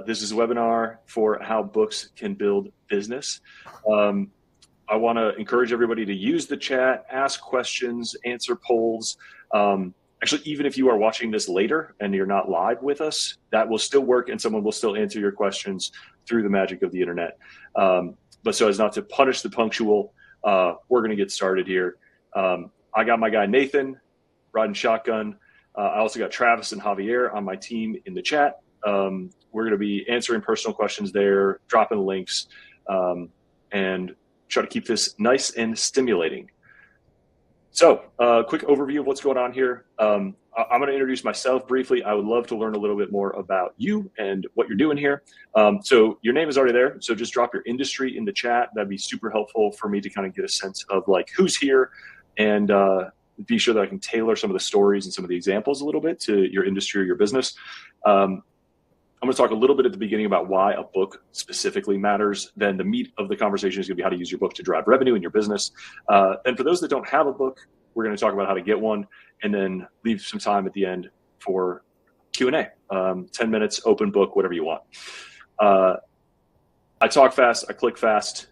This is a webinar for how books can build business. I want to encourage everybody to use the chat, ask questions, answer polls. Actually, even if you are watching this later and you're not live with us, that will still work and someone will still answer your questions through the magic of the internet. But so as not to punish the punctual, we're going to get started here. I got my guy Nathan riding shotgun. I also got Travis and Javier on my team in the chat. We're going to be answering personal questions there, dropping links, and try to keep this nice and stimulating. So quick overview of what's going on here. I'm going to introduce myself briefly. I would love to learn a little bit more about you and what you're doing here. So your name is already there. So just drop your industry in the chat. That'd be super helpful for me to kind of get a sense of like who's here and be sure that I can tailor some of the stories and some of the examples a little bit to your industry or your business. I'm going to talk a little bit at the beginning about why a book specifically matters. Then the meat of the conversation is going to be how to use your book to drive revenue in your business. And for those that don't have a book, we're going to talk about how to get one and then leave some time at the end for Q&A. 10 minutes, open book, whatever you want. I talk fast, I click fast.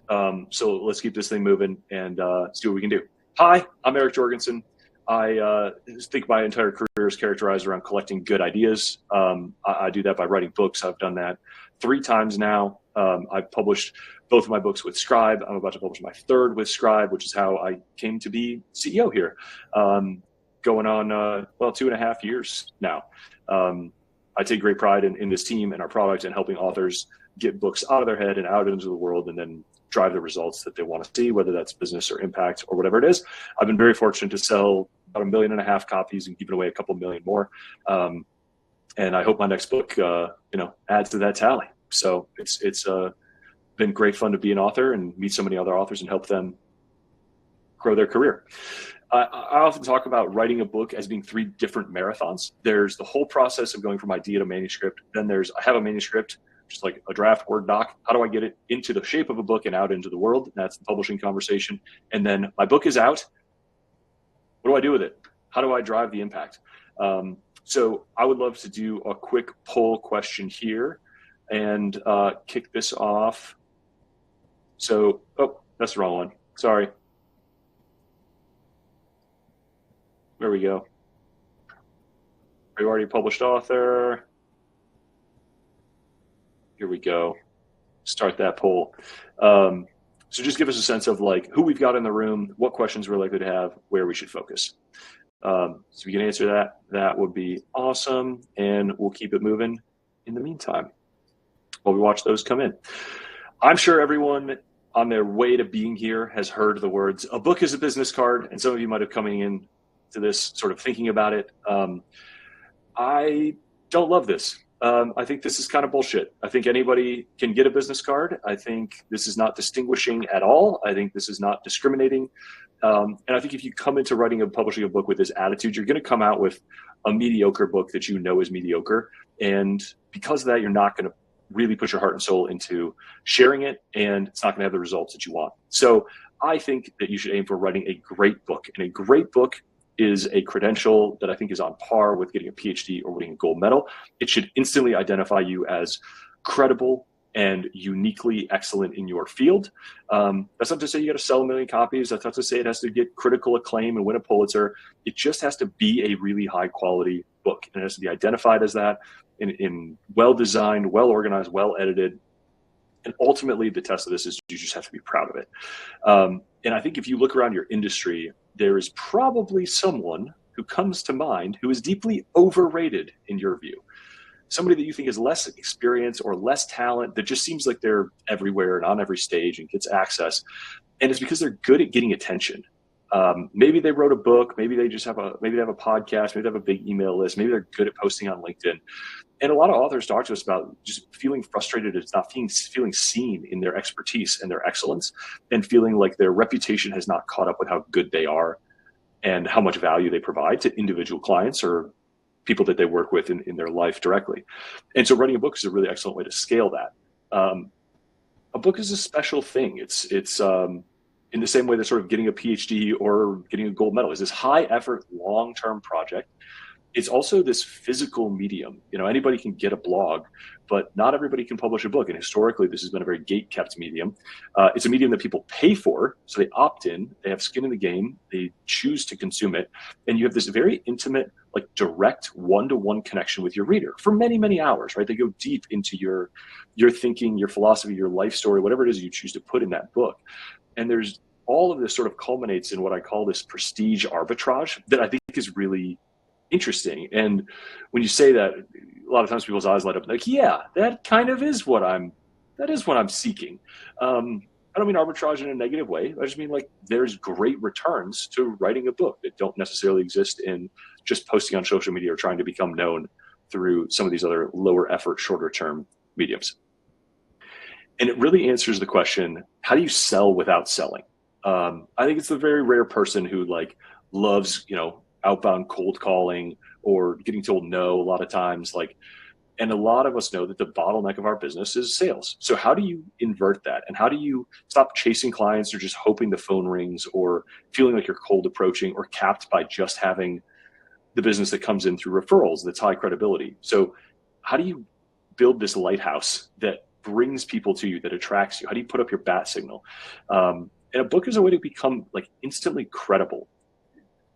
So let's keep this thing moving and see what we can do. Hi, I'm Eric Jorgensen. I think my entire career is characterized around collecting good ideas. I do that by writing books. I've done that 3 times now. I've published both of my books with Scribe. I'm about to publish my 3rd with Scribe, which is how I came to be CEO here. Going on, 2.5 years now. I take great pride in this team and our product and helping authors get books out of their head and out into the world and then drive the results that they want to see, whether that's business or impact or whatever it is. I've been very fortunate to sell about 1.5 million copies and giving away a couple million more. And I hope my next book, adds to that tally. So it's been great fun to be an author and meet so many other authors and help them grow their career. I often talk about writing a book as being 3 different marathons. There's the whole process of going from idea to manuscript. Then I have a manuscript, just like a draft Word doc. How do I get it into the shape of a book and out into the world? That's the publishing conversation. And then my book is out. What do I do with it? How do I drive the impact? So I would love to do a quick poll question here and kick this off. So, that's the wrong one. Sorry. There we go. Are you already published author? Here we go. Start that poll. So just give us a sense of like who we've got in the room, what questions we're likely to have, where we should focus. So if you can answer that, that would be awesome. And we'll keep it moving in the meantime while we watch those come in. I'm sure everyone on their way to being here has heard the words, a book is a business card. And some of you might have coming in to this sort of thinking about it. I don't love this. I think this is kind of bullshit. I think anybody can get a business card. I think this is not distinguishing at all. I think this is not discriminating. And I think if you come into publishing a book with this attitude, you're going to come out with a mediocre book that you know is mediocre. And because of that, you're not going to really put your heart and soul into sharing it, and it's not going to have the results that you want. So I think that you should aim for writing a great book. And a great book is a credential that I think is on par with getting a PhD or winning a gold medal. It should instantly identify you as credible and uniquely excellent in your field. That's not to say you got to sell 1 million copies. That's not to say it has to get critical acclaim and win a Pulitzer. It just has to be a really high quality book. And it has to be identified as that in well-designed, well-organized, well-edited. And ultimately, the test of this is you just have to be proud of it. And I think if you look around your industry, there is probably someone who comes to mind who is deeply overrated in your view. Somebody that you think has less experience or less talent that just seems like they're everywhere and on every stage and gets access. And it's because they're good at getting attention. Maybe they wrote a book, maybe they have a podcast, maybe they have a big email list, maybe they're good at posting on LinkedIn. And a lot of authors talk to us about just feeling frustrated at not feeling seen in their expertise and their excellence, and feeling like their reputation has not caught up with how good they are and how much value they provide to individual clients or people that they work with in their life directly. And so writing a book is a really excellent way to scale that. A book is a special thing. It's in the same way that sort of getting a PhD or getting a gold medal is this high effort, long-term project. it's also this physical medium. Anybody can get a blog, but not everybody can publish a book. And historically, this has been a very gate-kept medium. It's a medium that people pay for, so they opt in, they have skin in the game, they choose to consume it, and you have this very intimate, like direct one-to-one connection with your reader for many, many hours, right? They go deep into your thinking, your philosophy, your life story, whatever it is you choose to put in that book. And there's all of this sort of culminates in what I call this prestige arbitrage that I think is really interesting. And when you say that, a lot of times people's eyes light up like, yeah, that kind of is what I'm seeking. I don't mean arbitrage in a negative way. I just mean like there's great returns to writing a book that don't necessarily exist in just posting on social media or trying to become known through some of these other lower effort, shorter term mediums. And it really answers the question, how do you sell without selling? I think it's the very rare person who like loves, outbound cold calling or getting told no a lot of times. And a lot of us know that the bottleneck of our business is sales. So how do you invert that? And how do you stop chasing clients or just hoping the phone rings or feeling like you're cold approaching or capped by just having the business that comes in through referrals that's high credibility? So how do you build this lighthouse that brings people to you, that attracts you? How do you put up your bat signal? And a book is a way to become like instantly credible.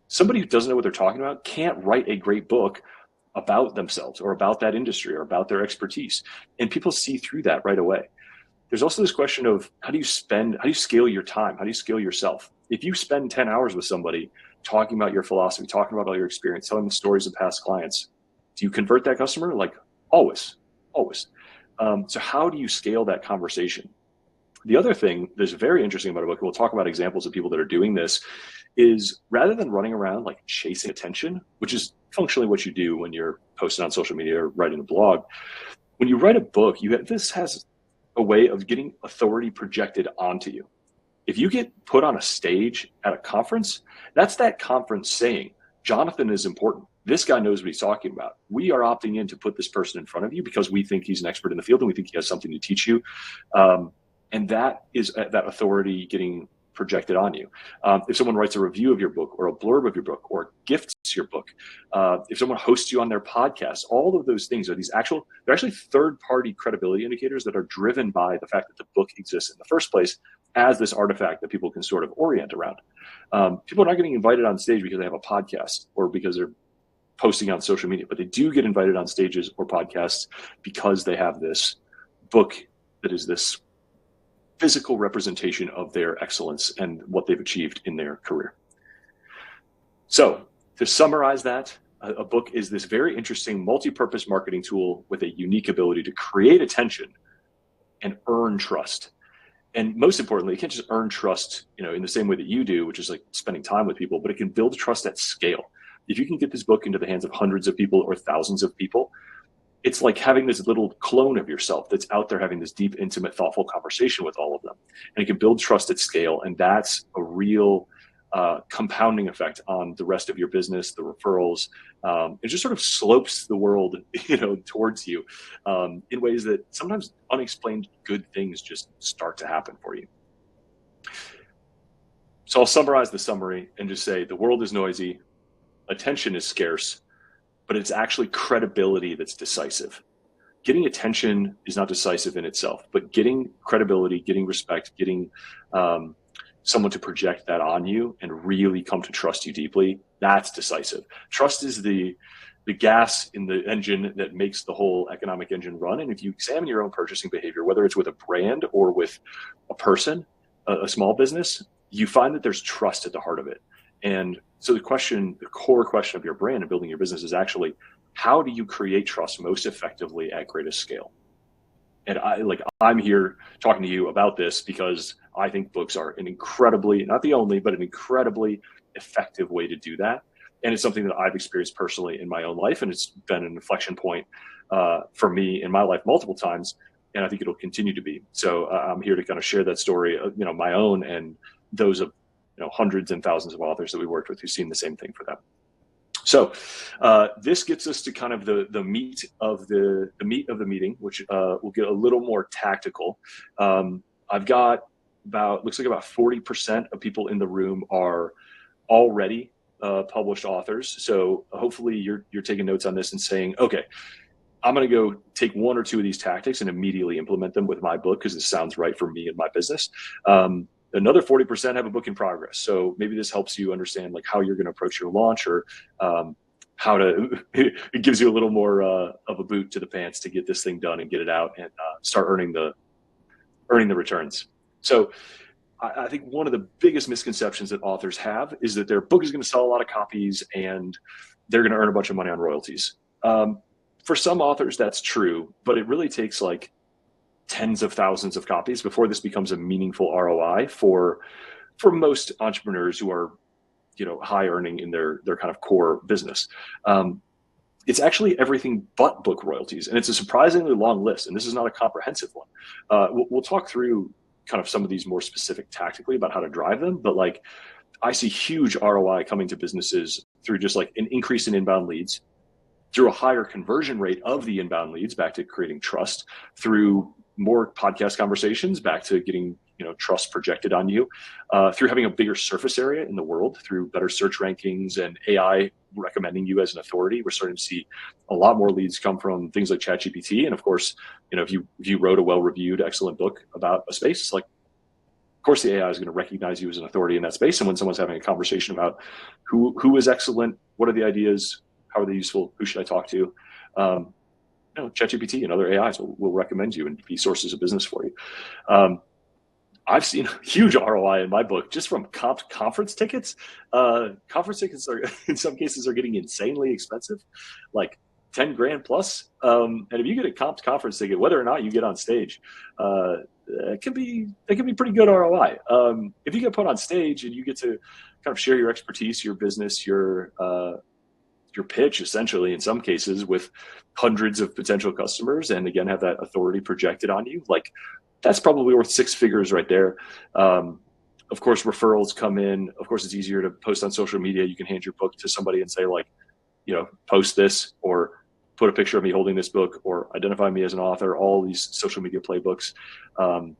Somebody who doesn't know what they're talking about can't write a great book about themselves or about that industry or about their expertise. And people see through that right away. There's also this question of how do you scale your time? How do you scale yourself? If you spend 10 hours with somebody talking about your philosophy, talking about all your experience, telling the stories of past clients, do you convert that customer? Like always. So how do you scale that conversation? The other thing that's very interesting about a book, we'll talk about examples of people that are doing this, is rather than running around like chasing attention, which is functionally what you do when you're posting on social media or writing a blog, when you write a book, this has a way of getting authority projected onto you. If you get put on a stage at a conference, that's that conference saying, Jonathan is important. This guy knows what he's talking about. We are opting in to put this person in front of you because we think he's an expert in the field and we think he has something to teach you. And that is that authority getting projected on you. If someone writes a review of your book or a blurb of your book or gifts your book, if someone hosts you on their podcast, all of those things are they're actually third-party credibility indicators that are driven by the fact that the book exists in the first place as this artifact that people can sort of orient around. People are not getting invited on stage because they have a podcast or because they're posting on social media, but they do get invited on stages or podcasts because they have this book that is this physical representation of their excellence and what they've achieved in their career. So to summarize that, a book is this very interesting multi-purpose marketing tool with a unique ability to create attention and earn trust. And most importantly, it can't just earn trust, in the same way that you do, which is like spending time with people, but it can build trust at scale. If you can get this book into the hands of hundreds of people or thousands of people, it's like having this little clone of yourself that's out there having this deep, intimate, thoughtful conversation with all of them. And it can build trust at scale. And that's a real compounding effect on the rest of your business, the referrals. It just sort of slopes the world, towards you in ways that sometimes unexplained good things just start to happen for you. So I'll summarize the summary and just say the world is noisy, attention is scarce, but it's actually credibility that's decisive. Getting attention is not decisive in itself, but getting credibility, getting respect, getting someone to project that on you and really come to trust you deeply, that's decisive. Trust is the gas in the engine that makes the whole economic engine run. And if you examine your own purchasing behavior, whether it's with a brand or with a person, a small business, you find that there's trust at the heart of it. And so the core question of your brand and building your business is actually, how do you create trust most effectively at greatest scale? And I'm here talking to you about this because I think books are an incredibly, not the only, but an incredibly effective way to do that. And it's something that I've experienced personally in my own life. And it's been an inflection point for me in my life multiple times. And I think it'll continue to be. So I'm here to kind of share that story, my own and those of hundreds and thousands of authors that we worked with who've seen the same thing for them. So this gets us to kind of the meat of the meeting, which will get a little more tactical. I've got looks like about 40% of people in the room are already published authors. So hopefully you're taking notes on this and saying, okay, I'm going to go take one or two of these tactics and immediately implement them with my book because this sounds right for me and my business. Another 40% have a book in progress. So maybe this helps you understand like how you're going to approach your launch, or how to, it gives you a little more of a boot to the pants to get this thing done and get it out and start earning the returns. So I think one of the biggest misconceptions that authors have is that their book is going to sell a lot of copies and they're going to earn a bunch of money on royalties. For some authors, that's true, but it really takes like tens of thousands of copies before this becomes a meaningful ROI for most entrepreneurs who are, high earning in their kind of core business. It's actually everything but book royalties, and it's a surprisingly long list. And this is not a comprehensive one. We'll talk through kind of some of these more specific tactically about how to drive them, but like I see huge ROI coming to businesses through just like an increase in inbound leads, through a higher conversion rate of the inbound leads back to creating trust, through more podcast conversations back to getting trust projected on you, through having a bigger surface area in the world, through better search rankings and AI recommending you as an authority. We're starting to see a lot more leads come from things like ChatGPT. And of course, if you wrote a well-reviewed, excellent book about a space, like, of course, the AI is going to recognize you as an authority in that space. And when someone's having a conversation about who is excellent, what are the ideas, how are they useful, who should I talk to? ChatGPT and other AIs will recommend you and be sources of business for you. I've seen huge ROI in my book just from conference tickets. Conference tickets are, in some cases, are getting insanely expensive, like 10 grand plus. And if you get a conference ticket, whether or not you get on stage, it can be pretty good ROI. If you get put on stage and you get to kind of share your expertise, your business, your pitch, essentially, in some cases, with hundreds of potential customers, and again, have that authority projected on you, like that's probably worth six figures right there. Of course, referrals come in. Of course, it's easier to post on social media. You can hand your book to somebody and say, like, post this, or put a picture of me holding this book, or identify me as an author, all these social media playbooks. And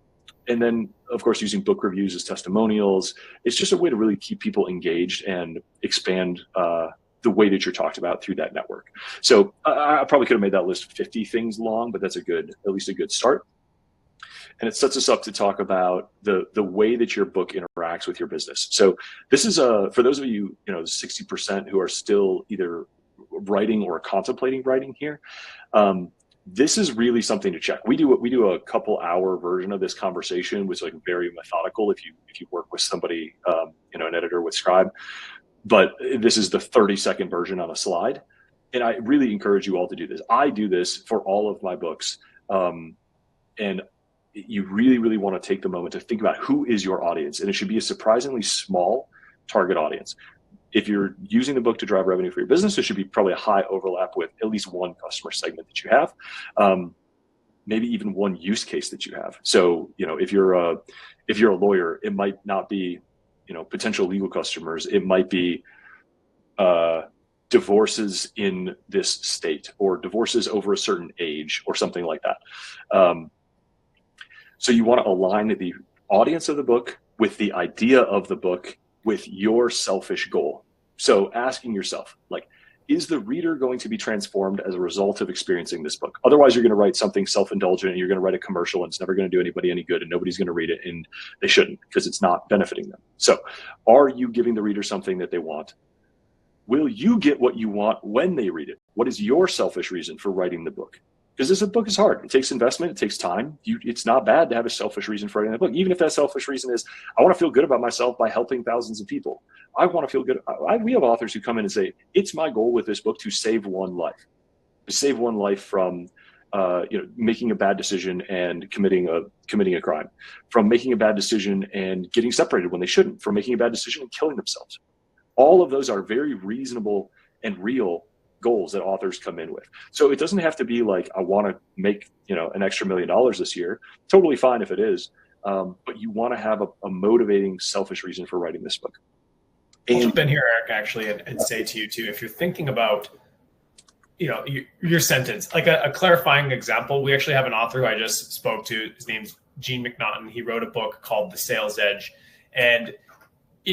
then, of course, using book reviews as testimonials. It's just a way to really keep people engaged and expand the way that you're talked about through that network. So I probably could have made that list 50 things long, but that's at least a good start. And it sets us up to talk about the way that your book interacts with your business. So this is for those of you, 60% who are still either writing or contemplating writing here. This is really something to check. We do a couple hour version of this conversation, which is like very methodical if you work with somebody, an editor with Scribe. But this is the 30-second version on a slide. And I really encourage you all to do this. I do this for all of my books. And you really, really want to take the moment to think about who is your audience. And it should be a surprisingly small target audience. If you're using the book to drive revenue for your business, it should be probably a high overlap with at least one customer segment that you have, maybe even one use case that you have. So, if you're a lawyer, it might not be, potential legal customers. It might be divorces in this state, or divorces over a certain age, or something like that. So you want to align the audience of the book with the idea of the book with your selfish goal. So asking yourself, like, is the reader going to be transformed as a result of experiencing this book? Otherwise, you're going to write something self-indulgent, and you're going to write a commercial, and it's never going to do anybody any good, and nobody's going to read it, and they shouldn't, because it's not benefiting them. So are you giving the reader something that they want? Will you get what you want when they read it? What is your selfish reason for writing the book? Because this book is hard. It takes investment. It takes time. It's not bad to have a selfish reason for writing a book. Even if that selfish reason is, I want to feel good about myself by helping thousands of people. I want to feel good. We have authors who come in and say, it's my goal with this book to save one life from making a bad decision and committing a crime, from making a bad decision and getting separated when they shouldn't, from making a bad decision and killing themselves. All of those are very reasonable and real goals that authors come in with. So it doesn't have to be like, I want to make, an extra $1 million this year. Totally fine if it is. But you want to have a motivating, selfish reason for writing this book. I'll jump in here, Eric, actually, and say to you too, if you're thinking about, your sentence, like a clarifying example, we actually have an author who I just spoke to. His name's Gene McNaughton. He wrote a book called The Sales Edge. And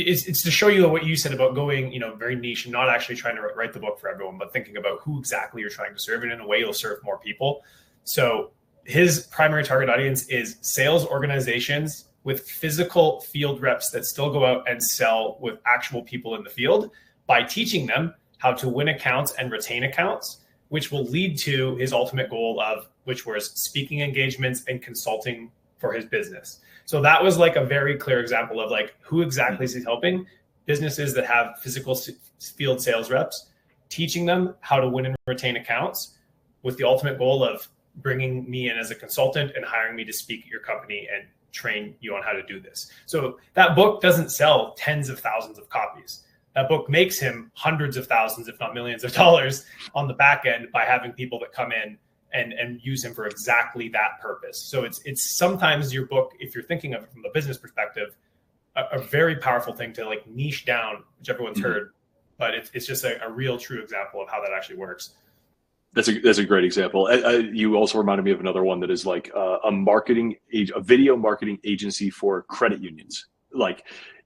it's to show you what you said about going, very niche and not actually trying to write the book for everyone, but thinking about who exactly you're trying to serve, and in a way you'll serve more people. So his primary target audience is sales organizations with physical field reps that still go out and sell with actual people in the field, by teaching them how to win accounts and retain accounts, which will lead to his ultimate goal which was speaking engagements and consulting for his business. So that was like a very clear example of like who exactly is he helping? Businesses that have physical field sales reps, teaching them how to win and retain accounts with the ultimate goal of bringing me in as a consultant and hiring me to speak at your company and train you on how to do this. So that book doesn't sell tens of thousands of copies. That book makes him hundreds of thousands, if not millions of dollars on the back end by having people that come in and use him for exactly that purpose. So it's sometimes your book, if you're thinking of it from a business perspective, a very powerful thing to like niche down, which everyone's heard, but it's just a real true example of how that actually works. That's a great example. You also reminded me of another one that is like a video marketing agency for credit unions.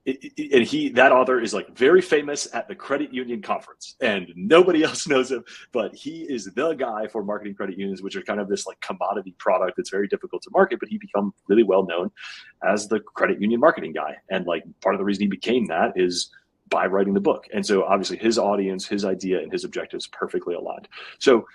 That author is like very famous at the credit union conference, and nobody else knows him, but he is the guy for marketing credit unions, which are kind of this like commodity product that's very difficult to market, but he become really well known as the credit union marketing guy. And like part of the reason he became that is by writing the book. And so obviously his audience, his idea, and his objectives perfectly aligned. So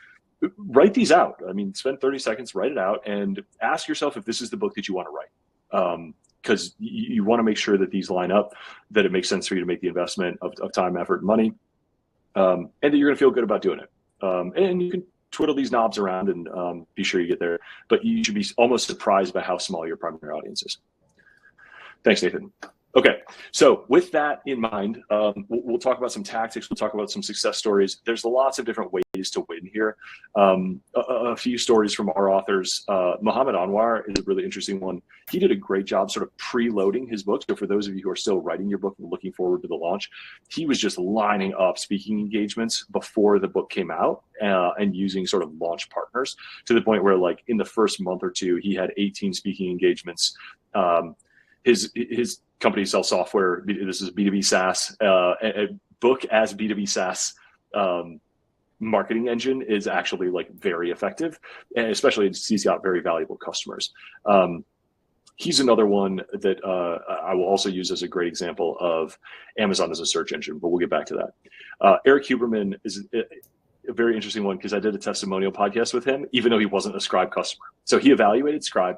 write these out. I mean, spend 30 seconds, write it out, and ask yourself if this is the book that you want to write. Because you want to make sure that these line up, that it makes sense for you to make the investment of time, effort, and money, and that you're going to feel good about doing it. And you can twiddle these knobs around and be sure you get there. But you should be almost surprised by how small your primary audience is. Thanks, Nathan. Okay, so with that in mind, we'll talk about some tactics. We'll talk about some success stories. There's lots of different ways to win here. A few stories from our authors. Muhammad Anwar is a really interesting one. He did a great job sort of preloading his book. So for those of you who are still writing your book and looking forward to the launch, he was just lining up speaking engagements before the book came out and using sort of launch partners to the point where like in the first month or two, he had 18 speaking engagements. His company sells software. This is B2B SaaS. A book as B2B SaaS marketing engine is actually like very effective, and especially he's got very valuable customers. He's another one that I will also use as a great example of Amazon as a search engine, but we'll get back to that. Eric Huberman is a very interesting one because I did a testimonial podcast with him, even though he wasn't a Scribe customer. So he evaluated Scribe.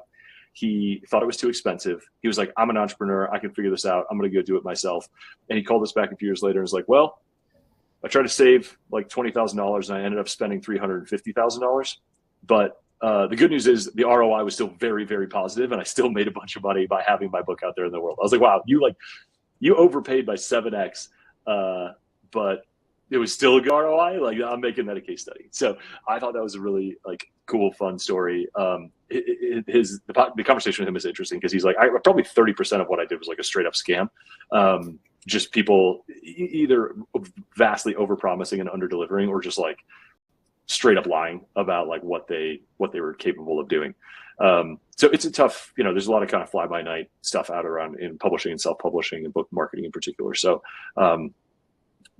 He thought it was too expensive. He was like, I'm an entrepreneur. I can figure this out. I'm going to go do it myself. And he called us back a few years later and was like, well, I tried to save like $20,000 and I ended up spending $350,000. But the good news is the ROI was still very, very positive, and I still made a bunch of money by having my book out there in the world. I was like, wow, you overpaid by 7x, but it was still a good ROI. Like I'm making that a case study. So I thought that was a really like cool, fun story. The conversation with him is interesting because he's like, probably 30% of what I did was like a straight up scam. Just people either vastly overpromising and under-delivering, or just like straight up lying about like what they were capable of doing. So it's a tough, there's a lot of kind of fly-by-night stuff out around in publishing and self-publishing and book marketing in particular. So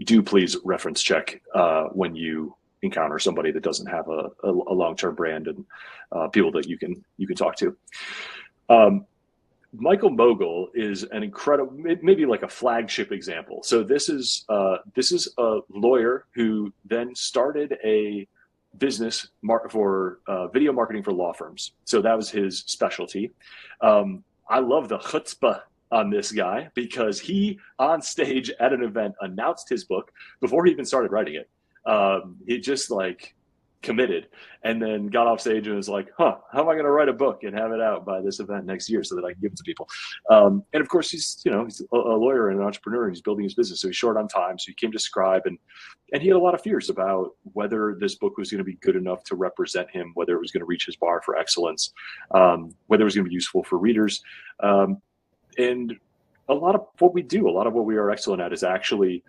do please reference check when you encounter somebody that doesn't have a long-term brand and people that you can talk to. Michael Mogul is an incredible, maybe like a flagship example. So this is a lawyer who then started a business for video marketing for law firms. So that was his specialty. I love the chutzpah on this guy because he on stage at an event announced his book before he even started writing it. He just like committed and then got off stage and was like, how am I going to write a book and have it out by this event next year so that I can give it to people? And of course he's a lawyer and an entrepreneur and he's building his business. So he's short on time. So he came to Scribe and he had a lot of fears about whether this book was going to be good enough to represent him, whether it was going to reach his bar for excellence, whether it was going to be useful for readers. And a lot of what we are excellent at is actually,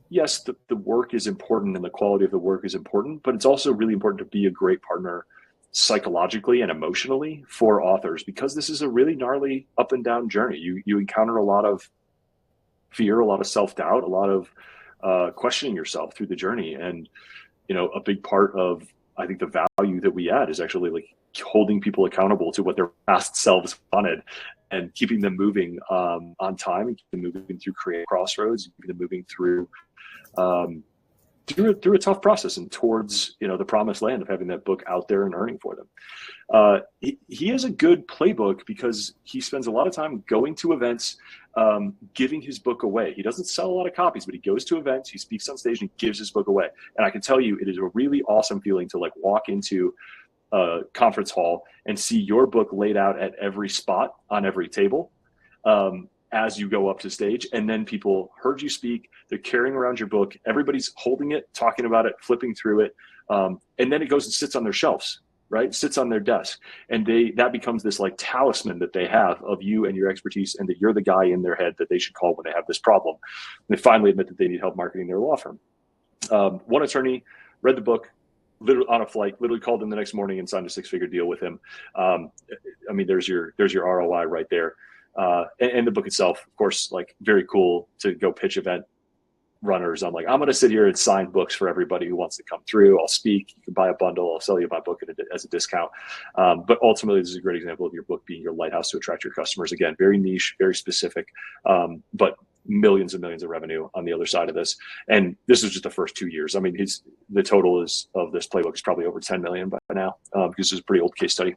yes, the work is important and the quality of the work is important, but it's also really important to be a great partner psychologically and emotionally for authors, because this is a really gnarly up and down journey. You encounter a lot of fear, a lot of self-doubt, a lot of questioning yourself through the journey. And, a big part of, I think, the value that we add is actually like holding people accountable to what their past selves wanted and keeping them moving on time, and keeping them moving through creative crossroads, keeping them moving through through a tough process and towards, the promised land of having that book out there and earning for them. He has a good playbook because he spends a lot of time going to events, giving his book away. He doesn't sell a lot of copies, but he goes to events, he speaks on stage, and he gives his book away. And I can tell you, it is a really awesome feeling to like walk into a conference hall and see your book laid out at every spot on every table. As you go up to stage, and then people heard you speak, they're carrying around your book, everybody's holding it, talking about it, flipping through it, and then it goes and sits on their shelves, right? Sits on their desk, and that becomes this like talisman that they have of you and your expertise, and that you're the guy in their head that they should call when they have this problem. And they finally admit that they need help marketing their law firm. One attorney read the book, literally on a flight, literally called him the next morning and signed a 6-figure deal with him. There's your ROI right there. And the book itself, of course, like very cool to go pitch event runners. I'm going to sit here and sign books for everybody who wants to come through. I'll speak, you can buy a bundle, I'll sell you my book as a discount. But ultimately, this is a great example of your book being your lighthouse to attract your customers. Again, very niche, very specific, but millions and millions of revenue on the other side of this. And this is just the first 2 years. The total of this playbook is probably over 10 million by now, because it's a pretty old case study.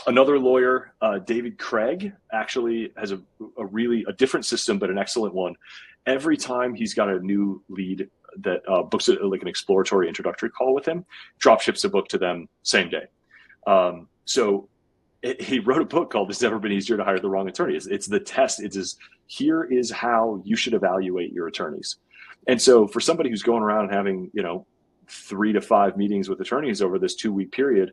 Another lawyer, David Craig, actually has a different system, but an excellent one. Every time he's got a new lead that books like an exploratory introductory call with him, drop ships a book to them same day. He wrote a book called "It's Never Been Easier to Hire the Wrong Attorney." It's the test. Here is how you should evaluate your attorneys. And so for somebody who's going around and having 3 to 5 meetings with attorneys over this 2-week period,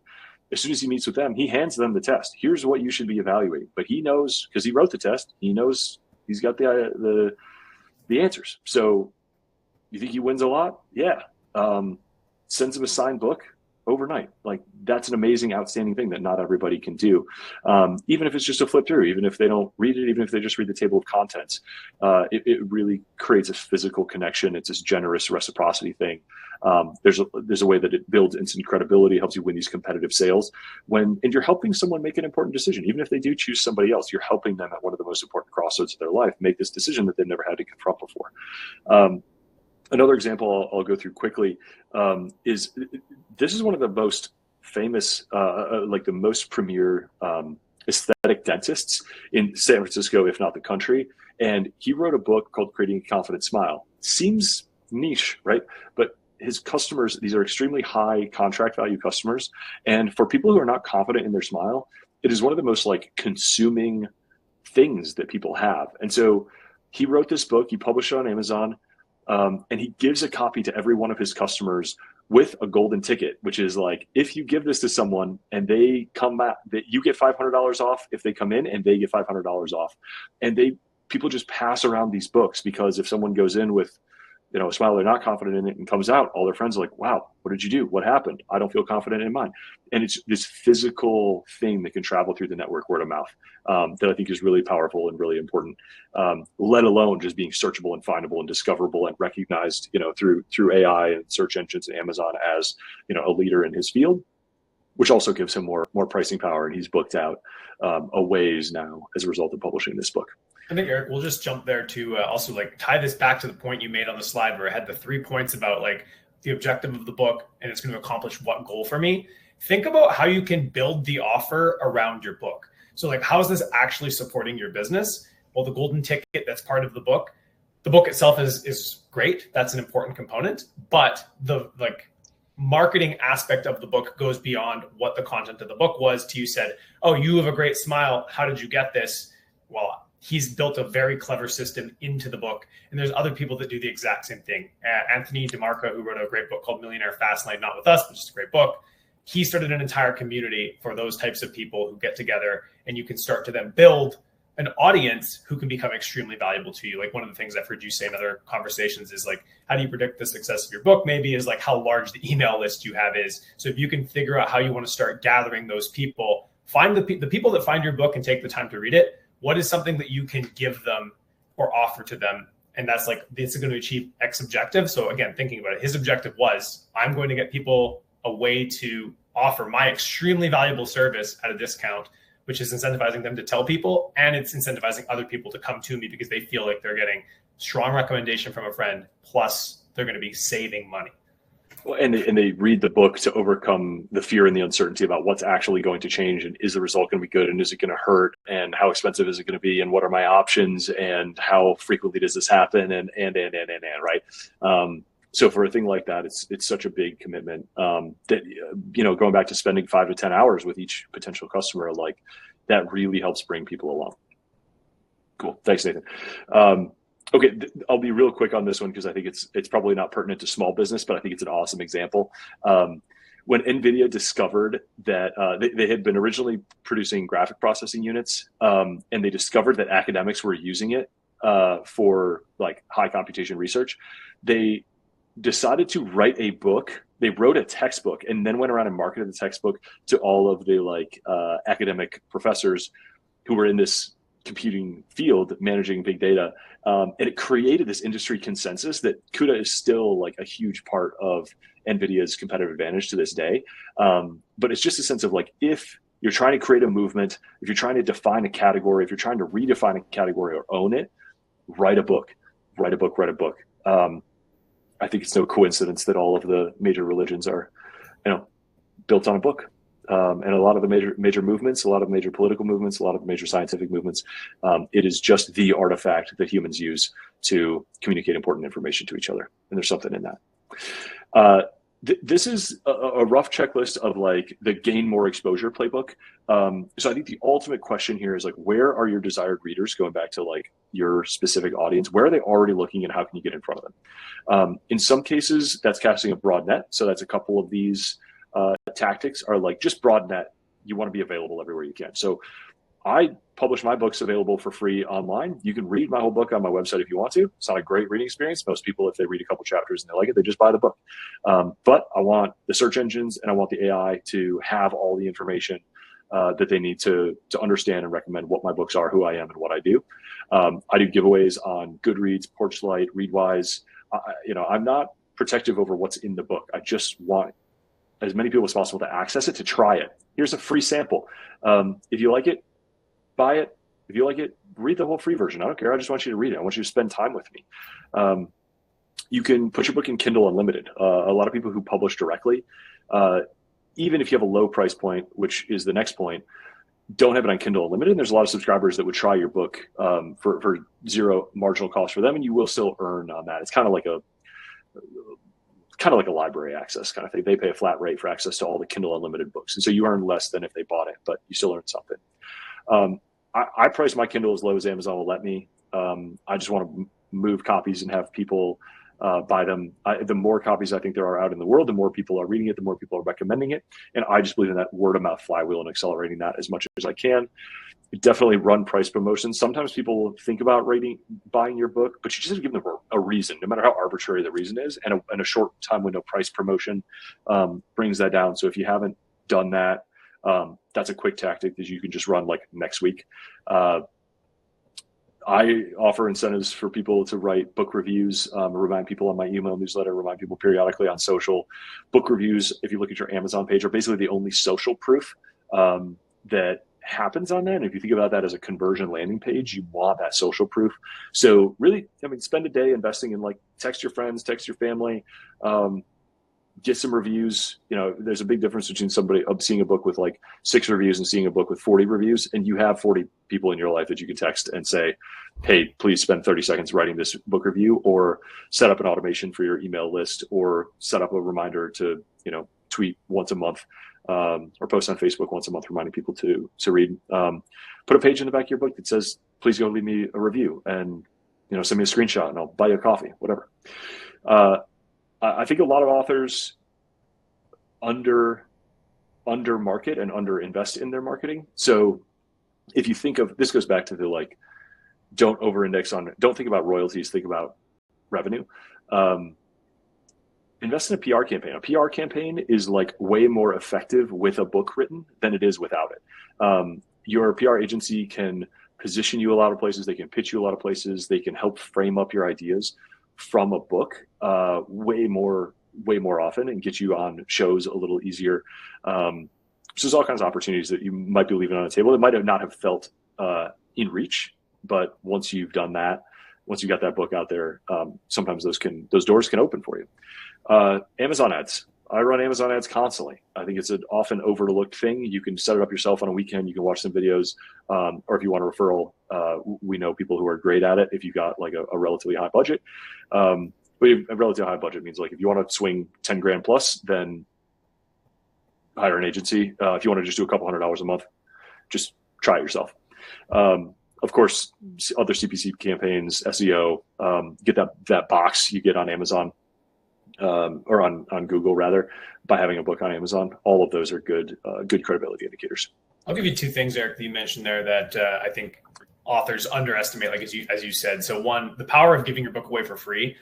as soon as he meets with them, he hands them the test. Here's what you should be evaluating. But he knows, because he wrote the test, he knows he's got the answers. So you think he wins a lot? Yeah. Sends him a signed book overnight. Like, that's an amazing, outstanding thing that not everybody can do. Even if it's just a flip through, even if they don't read it, even if they just read the table of contents, it really creates a physical connection. It's this generous reciprocity thing. There's a way that it builds instant credibility, helps you win these competitive sales and you're helping someone make an important decision. Even if they do choose somebody else, you're helping them at one of the most important crossroads of their life make this decision that they've never had to confront before. Another example I'll go through quickly is this is one of the most famous, like the most premier aesthetic dentists in San Francisco, if not the country. And he wrote a book called Creating a Confident Smile. Seems niche, right? But his customers, these are extremely high contract value customers. And for people who are not confident in their smile, it is one of the most like consuming things that people have. And so he wrote this book, he published it on Amazon, and he gives a copy to every one of his customers with a golden ticket, which is like, if you give this to someone and they come back, that you get $500 off if they come in, and they get $500 off. And people just pass around these books, because if someone goes in with a smile, they're not confident in it, and comes out, all their friends are like, wow, what did you do? What happened? I don't feel confident in mine. And it's this physical thing that can travel through the network, word of mouth, that I think is really powerful and really important, let alone just being searchable and findable and discoverable and recognized, through AI and search engines and Amazon as, a leader in his field, which also gives him more pricing power. And he's booked out a ways now as a result of publishing this book. I think, Eric, we'll just jump there to also like tie this back to the point you made on the slide where I had the 3 points about like the objective of the book and it's going to accomplish what goal for me. Think about how you can build the offer around your book. So like, how is this actually supporting your business? Well, the golden ticket, that's part of the book itself is great. That's an important component, but the like marketing aspect of the book goes beyond what the content of the book was. You said, oh, you have a great smile. How did you get this? Well, he's built a very clever system into the book. And there's other people that do the exact same thing. Anthony DeMarco, who wrote a great book called Millionaire Fastlane, not with us, but just a great book. He started an entire community for those types of people who get together, and you can start to then build an audience who can become extremely valuable to you. Like, one of the things I've heard you say in other conversations is like, how do you predict the success of your book? Maybe is like how large the email list you have is. So if you can figure out how you want to start gathering those people, find the people that find your book and take the time to read it. What is something that you can give them or offer to them. And that's like, this is going to achieve X objective. So again, thinking about it, his objective was, I'm going to get people a way to offer my extremely valuable service at a discount, which is incentivizing them to tell people, and it's incentivizing other people to come to me because they feel like they're getting strong recommendation from a friend, plus they're going to be saving money. Well, and they read the book to overcome the fear and the uncertainty about what's actually going to change, and is the result going to be good, and is it going to hurt, and how expensive is it going to be, and what are my options, and how frequently does this happen, and right. So for a thing like that, it's such a big commitment that, you know, going back to spending 5 to 10 hours with each potential customer, like that really helps bring people along. Cool. Thanks, Nathan. Okay, I'll be real quick on this one because I think it's probably not pertinent to small business, but I think it's an awesome example. When NVIDIA discovered that they had been originally producing graphic processing units, and they discovered that academics were using it for like high computation research, they decided to write a book. They wrote a textbook and then went around and marketed the textbook to all of the like academic professors who were in this computing field managing big data. And it created this industry consensus that CUDA is still like a huge part of NVIDIA's competitive advantage to this day. But it's just a sense of like, if you're trying to create a movement, if you're trying to define a category, if you're trying to redefine a category or own it, write a book. I think it's no coincidence that all of the major religions are, you know, built on a book. And a lot of the major movements, a lot of major political movements, a lot of major scientific movements, it is just the artifact that humans use to communicate important information to each other. And there's something in that. This is a rough checklist of like the gain more exposure playbook. So I think the ultimate question here is like, where are your desired readers, going back to like your specific audience? Where are they already looking, and how can you get in front of them? In some cases, that's casting a broad net. So that's a couple of these tactics are like just broad net. You want to be available everywhere you can. So I publish my books available for free online. You can read my whole book on my website if you want to. It's not a great reading experience. Most people, if they read a couple chapters and they like it, they just buy the book. But I want the search engines and I want the AI to have all the information that they need to understand and recommend what my books are, who I am, and what I do. I do giveaways on Goodreads, Porchlight, Readwise. I'm not protective over what's in the book. I just want as many people as possible to access it, to try it. Here's a free sample. If you like it, buy it. If you like it, read the whole free version. I don't care. I just want you to read it. I want you to spend time with me. You can put your book in Kindle Unlimited. A lot of people who publish directly, even if you have a low price point, which is the next point, don't have it on Kindle Unlimited. And there's a lot of subscribers that would try your book for zero marginal cost for them, and you will still earn on that. It's kind of like a library access kind of thing. They pay a flat rate for access to all the Kindle Unlimited books. And so you earn less than if they bought it, but you still earn something. I price my Kindle as low as Amazon will let me. I just want to move copies and have people buy them. The more copies I think there are out in the world, the more people are reading it, the more people are recommending it. And I just believe in that word of mouth flywheel and accelerating that as much as I can. Definitely run price promotions. Sometimes people will think about buying your book, but you just have to give them a reason, no matter how arbitrary the reason is. And a short time window price promotion brings that down. So if you haven't done that, that's a quick tactic that you can just run like next week. I offer incentives for people to write book reviews, remind people on my email newsletter, remind people periodically on social. Book reviews, if you look at your Amazon page, are basically the only social proof that happens on that. And if you think about that as a conversion landing page, you want that social proof. So really, spend a day investing in like text your friends, text your family, get some reviews. There's a big difference between somebody seeing a book with like 6 reviews and seeing a book with 40 reviews. And you have 40 people in your life that you can text and say, hey, please spend 30 seconds writing this book review, or set up an automation for your email list, or set up a reminder to, tweet once a month, or post on Facebook once a month, reminding people to read. Put a page in the back of your book that says, please go leave me a review, and, send me a screenshot and I'll buy you a coffee, whatever. I think a lot of authors under market and under invest in their marketing. So if you think of, this goes back to the like, don't think about royalties, think about revenue. Invest in a PR campaign. A PR campaign is like way more effective with a book written than it is without it. Your PR agency can position you a lot of places. They can pitch you a lot of places. They can help frame up your ideas from a book way more often and get you on shows a little easier. So there's all kinds of opportunities that you might be leaving on the table. It might not have felt in reach, but once you've done that, once you got that book out there, sometimes those doors can open for you. Amazon ads. I run Amazon ads constantly. I think it's an often overlooked thing. You can set it up yourself on a weekend. You can watch some videos, or if you want a referral, we know people who are great at it. If you got like a relatively high budget, but a relatively high budget means like if you want to swing 10 grand plus, then hire an agency. If you want to just do a couple $100s a month, just try it yourself. Of course, other CPC campaigns, SEO, get that box you get on Amazon. Or on Google rather, by having a book on Amazon. All of those are good credibility indicators. I'll give you two things, Eric, that you mentioned there that I think authors underestimate, like as you said. So one, the power of giving your book away for free.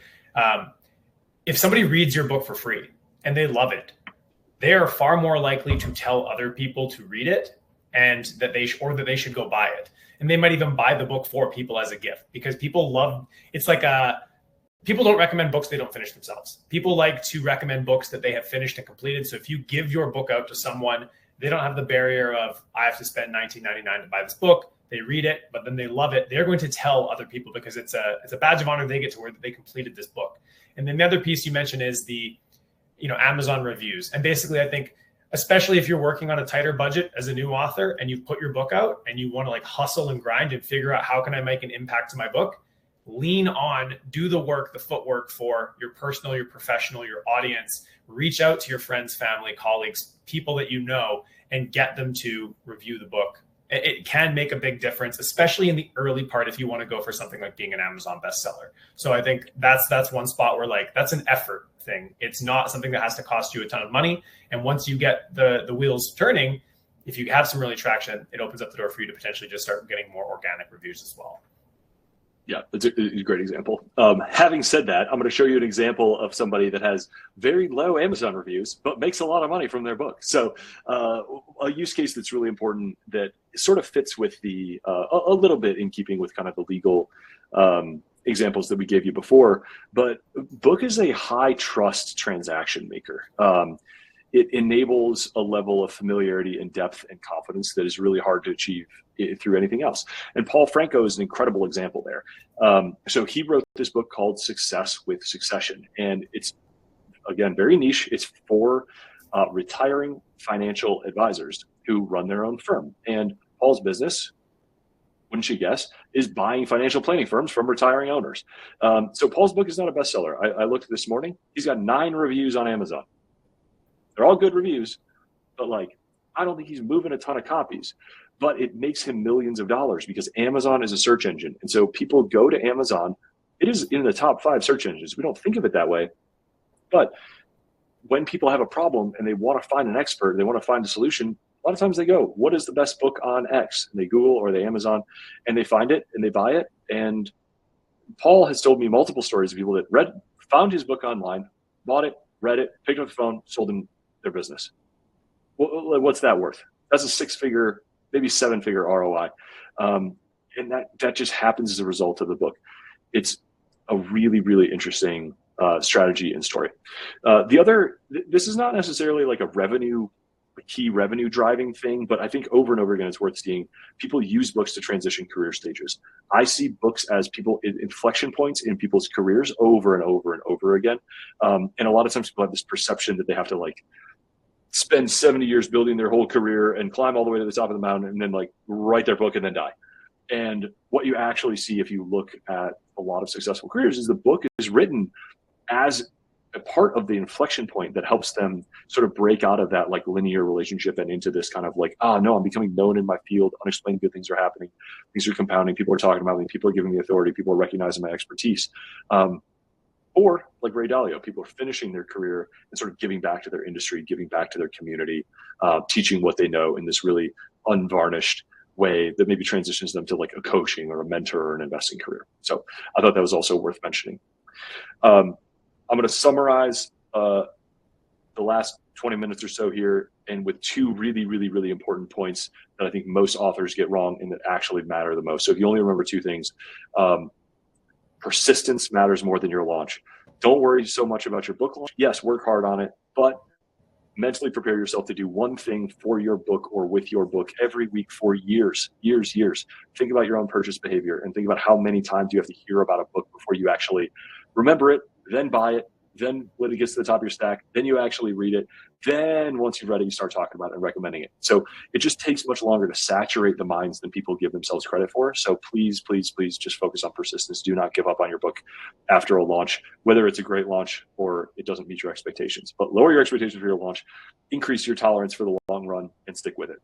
If somebody reads your book for free and they love it, they are far more likely to tell other people to read it and that they should go buy it. And they might even buy the book for people as a gift because people love. It's like people don't recommend books they don't finish themselves. People like to recommend books that they have finished and completed. So if you give your book out to someone, they don't have the barrier of, I have to spend $19.99 to buy this book. They read it, but then they love it. They're going to tell other people because it's a badge of honor they get to wear that they completed this book. And then the other piece you mentioned is the, Amazon reviews. And basically, I think, especially if you're working on a tighter budget as a new author and you've put your book out and you want to like hustle and grind and figure out how can I make an impact to my book, lean on, do the work, the footwork for your personal, your professional, your audience. Reach out to your friends, family, colleagues, people that you know, and get them to review the book. It can make a big difference, especially in the early part if you want to go for something like being an Amazon bestseller. So I think that's one spot where like that's an effort thing. It's not something that has to cost you a ton of money. And once you get the wheels turning, if you have some early traction, it opens up the door for you to potentially just start getting more organic reviews as well. Yeah, it's a great example. Having said that, I'm going to show you an example of somebody that has very low Amazon reviews, but makes a lot of money from their book. So a use case that's really important that sort of fits with the a little bit in keeping with kind of the legal examples that we gave you before, but book is a high trust transaction maker. It enables a level of familiarity and depth and confidence that is really hard to achieve through anything else. And Paul Franco is an incredible example there. So he wrote this book called Success with Succession. And it's, again, very niche. It's for retiring financial advisors who run their own firm. And Paul's business, wouldn't you guess, is buying financial planning firms from retiring owners. So Paul's book is not a bestseller. I looked this morning. He's got 9 reviews on Amazon. They're all good reviews, but like, I don't think he's moving a ton of copies, but it makes him millions of dollars because Amazon is a search engine. And so people go to Amazon. It is in the top 5 search engines. We don't think of it that way, but when people have a problem and they want to find an expert, they want to find a solution, a lot of times they go, what is the best book on X? And they Google or they Amazon and they find it and they buy it. And Paul has told me multiple stories of people that found his book online, bought it, read it, picked up the phone, sold him their business. What's that worth? That's a 6-figure, maybe 7-figure ROI. And that just happens as a result of the book. It's a really, really interesting strategy and story. This is not necessarily like a key revenue driving thing, but I think over and over again, it's worth seeing. People use books to transition career stages. I see books as inflection points in people's careers over and over and over again. And a lot of times people have this perception that they have to like spend 70 years building their whole career and climb all the way to the top of the mountain and then like write their book and then die. And what you actually see if you look at a lot of successful careers is the book is written as a part of the inflection point that helps them sort of break out of that like linear relationship and into this kind of like, no, I'm becoming known in my field. Unexplained good things are happening. Things are compounding. People are talking about me. People are giving me authority. People are recognizing my expertise. Or like Ray Dalio, people are finishing their career and sort of giving back to their industry, giving back to their community, teaching what they know in this really unvarnished way that maybe transitions them to like a coaching or a mentor or an investing career. So I thought that was also worth mentioning. I'm going to summarize the last 20 minutes or so here and with two really, really, really important points that I think most authors get wrong and that actually matter the most. So if you only remember two things, persistence matters more than your launch. Don't worry so much about your book launch. Yes, work hard on it, but mentally prepare yourself to do one thing for your book or with your book every week for years. Think about your own purchase behavior and think about how many times you have to hear about a book before you actually remember it, then buy it, then when it gets to the top of your stack, then you actually read it. Then once you've read it, you start talking about it and recommending it. So it just takes much longer to saturate the minds than people give themselves credit for. So please, please, please just focus on persistence. Do not give up on your book after a launch, whether it's a great launch or it doesn't meet your expectations. But lower your expectations for your launch, increase your tolerance for the long run, and stick with it.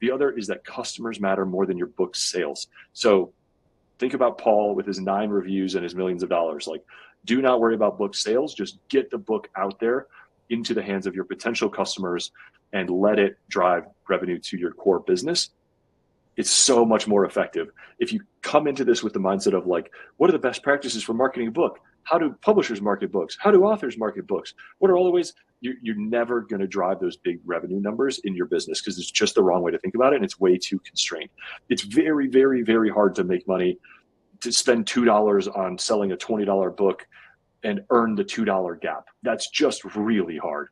The other is that customers matter more than your book's sales. So think about Paul with his 9 reviews and his millions of dollars. Like, do not worry about book sales. Just get the book out there into the hands of your potential customers and let it drive revenue to your core business. It's so much more effective. If you come into this with the mindset of like, what are the best practices for marketing a book? How do publishers market books? How do authors market books? What are all the ways? You're never going to drive those big revenue numbers in your business because it's just the wrong way to think about it, and it's way too constrained. It's very, very, very hard to make money, to spend $2 on selling a $20 book and earn the $2 gap. That's just really hard.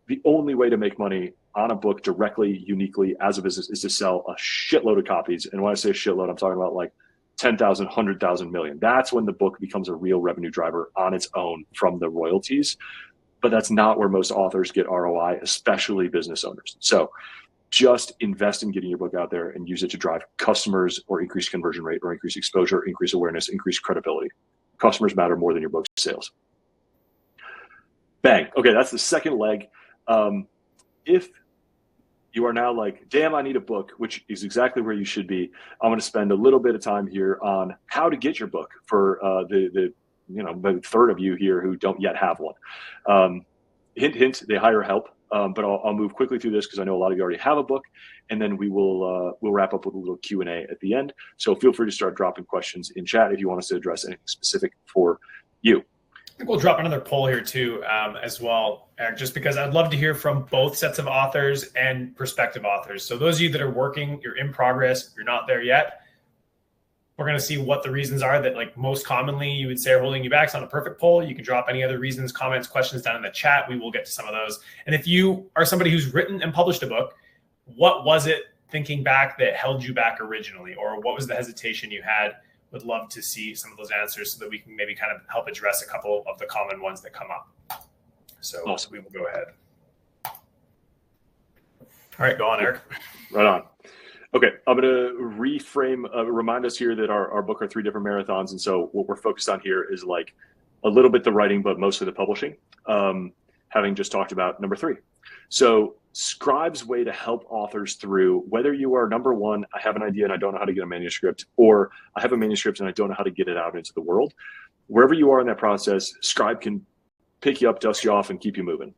The only way to make money on a book directly, uniquely as a business is to sell a shitload of copies. And when I say a shitload, I'm talking about like 10,000, 100,000, million. That's when the book becomes a real revenue driver on its own from the royalties. But that's not where most authors get ROI, especially business owners. So just invest in getting your book out there and use it to drive customers or increase conversion rate or increase exposure, increase awareness, increase credibility. Customers matter more than your book sales. Bang. Okay, that's the second leg. If you are now like, damn, I need a book, which is exactly where you should be, I'm going to spend a little bit of time here on how to get your book for the third of you here who don't yet have one. Hint, they hire help. But I'll move quickly through this because I know a lot of you already have a book, and then we'll wrap up with a little Q&A at the end. So feel free to start dropping questions in chat if you want us to address anything specific for you. I think we'll drop another poll here too, as well, Eric, just because I'd love to hear from both sets of authors and prospective authors. So those of you that are working, you're in progress, you're not there yet. We're going to see what the reasons are that, like, most commonly you would say are holding you back. It's not a perfect poll. You can drop any other reasons, comments, questions down in the chat. We will get to some of those. And if you are somebody who's written and published a book, what was it thinking back that held you back originally? Or what was the hesitation you had? Would love to see some of those answers so that we can maybe kind of help address a couple of the common ones that come up. So awesome. We will go ahead. All right, go on, Eric. Right on. Okay, I'm going to reframe, remind us here that our book are 3 different marathons. And so what we're focused on here is like a little bit the writing, but mostly the publishing, having just talked about number 3. So Scribe's way to help authors through, whether you are number 1, I have an idea and I don't know how to get a manuscript, or I have a manuscript and I don't know how to get it out into the world. Wherever you are in that process, Scribe can pick you up, dust you off, and keep you moving.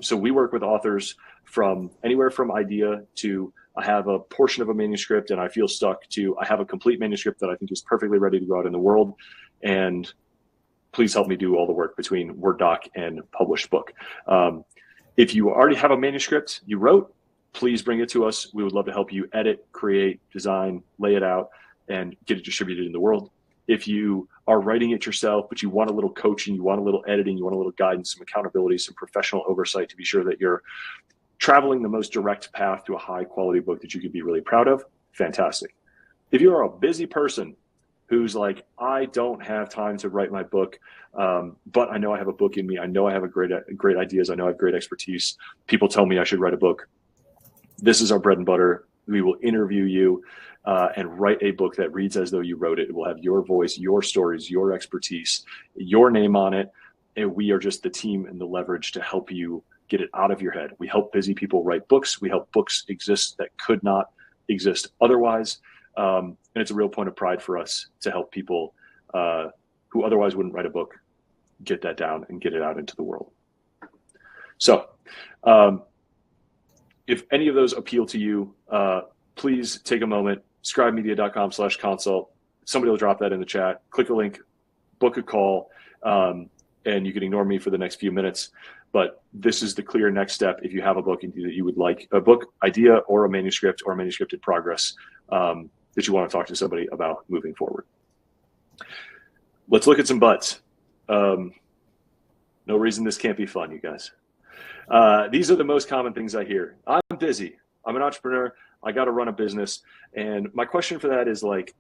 So we work with authors from anywhere from idea to I have a portion of a manuscript and I feel stuck to I have a complete manuscript that I think is perfectly ready to go out in the world. And please help me do all the work between Word doc and published book. If you already have a manuscript you wrote, please bring it to us. We would love to help you edit, create, design, lay it out, and get it distributed in the world. If you are writing it yourself, but you want a little coaching, you want a little editing, you want a little guidance, some accountability, some professional oversight to be sure that you're traveling the most direct path to a high quality book that you could be really proud of, fantastic. If you are a busy person who's like, I don't have time to write my book, but I know I have a book in me. I know I have great ideas. I know I have great expertise. People tell me I should write a book. This is our bread and butter. We will interview you and write a book that reads as though you wrote it. It will have your voice, your stories, your expertise, your name on it. And we are just the team and the leverage to help you get it out of your head. We help busy people write books. We help books exist that could not exist otherwise. And it's a real point of pride for us to help people who otherwise wouldn't write a book get that down and get it out into the world. So if any of those appeal to you, please take a moment, scribemedia.com/consult. Somebody will drop that in the chat. Click a link, book a call, and you can ignore me for the next few minutes. but this is the clear next step if you have a book that you would like, a book idea or a manuscript or a manuscript in progress that you want to talk to somebody about moving forward. Let's look at some buts. No reason this can't be fun, you guys. These are the most common things I hear. I'm busy. I'm an entrepreneur. I got to run a business. And my question for that is like,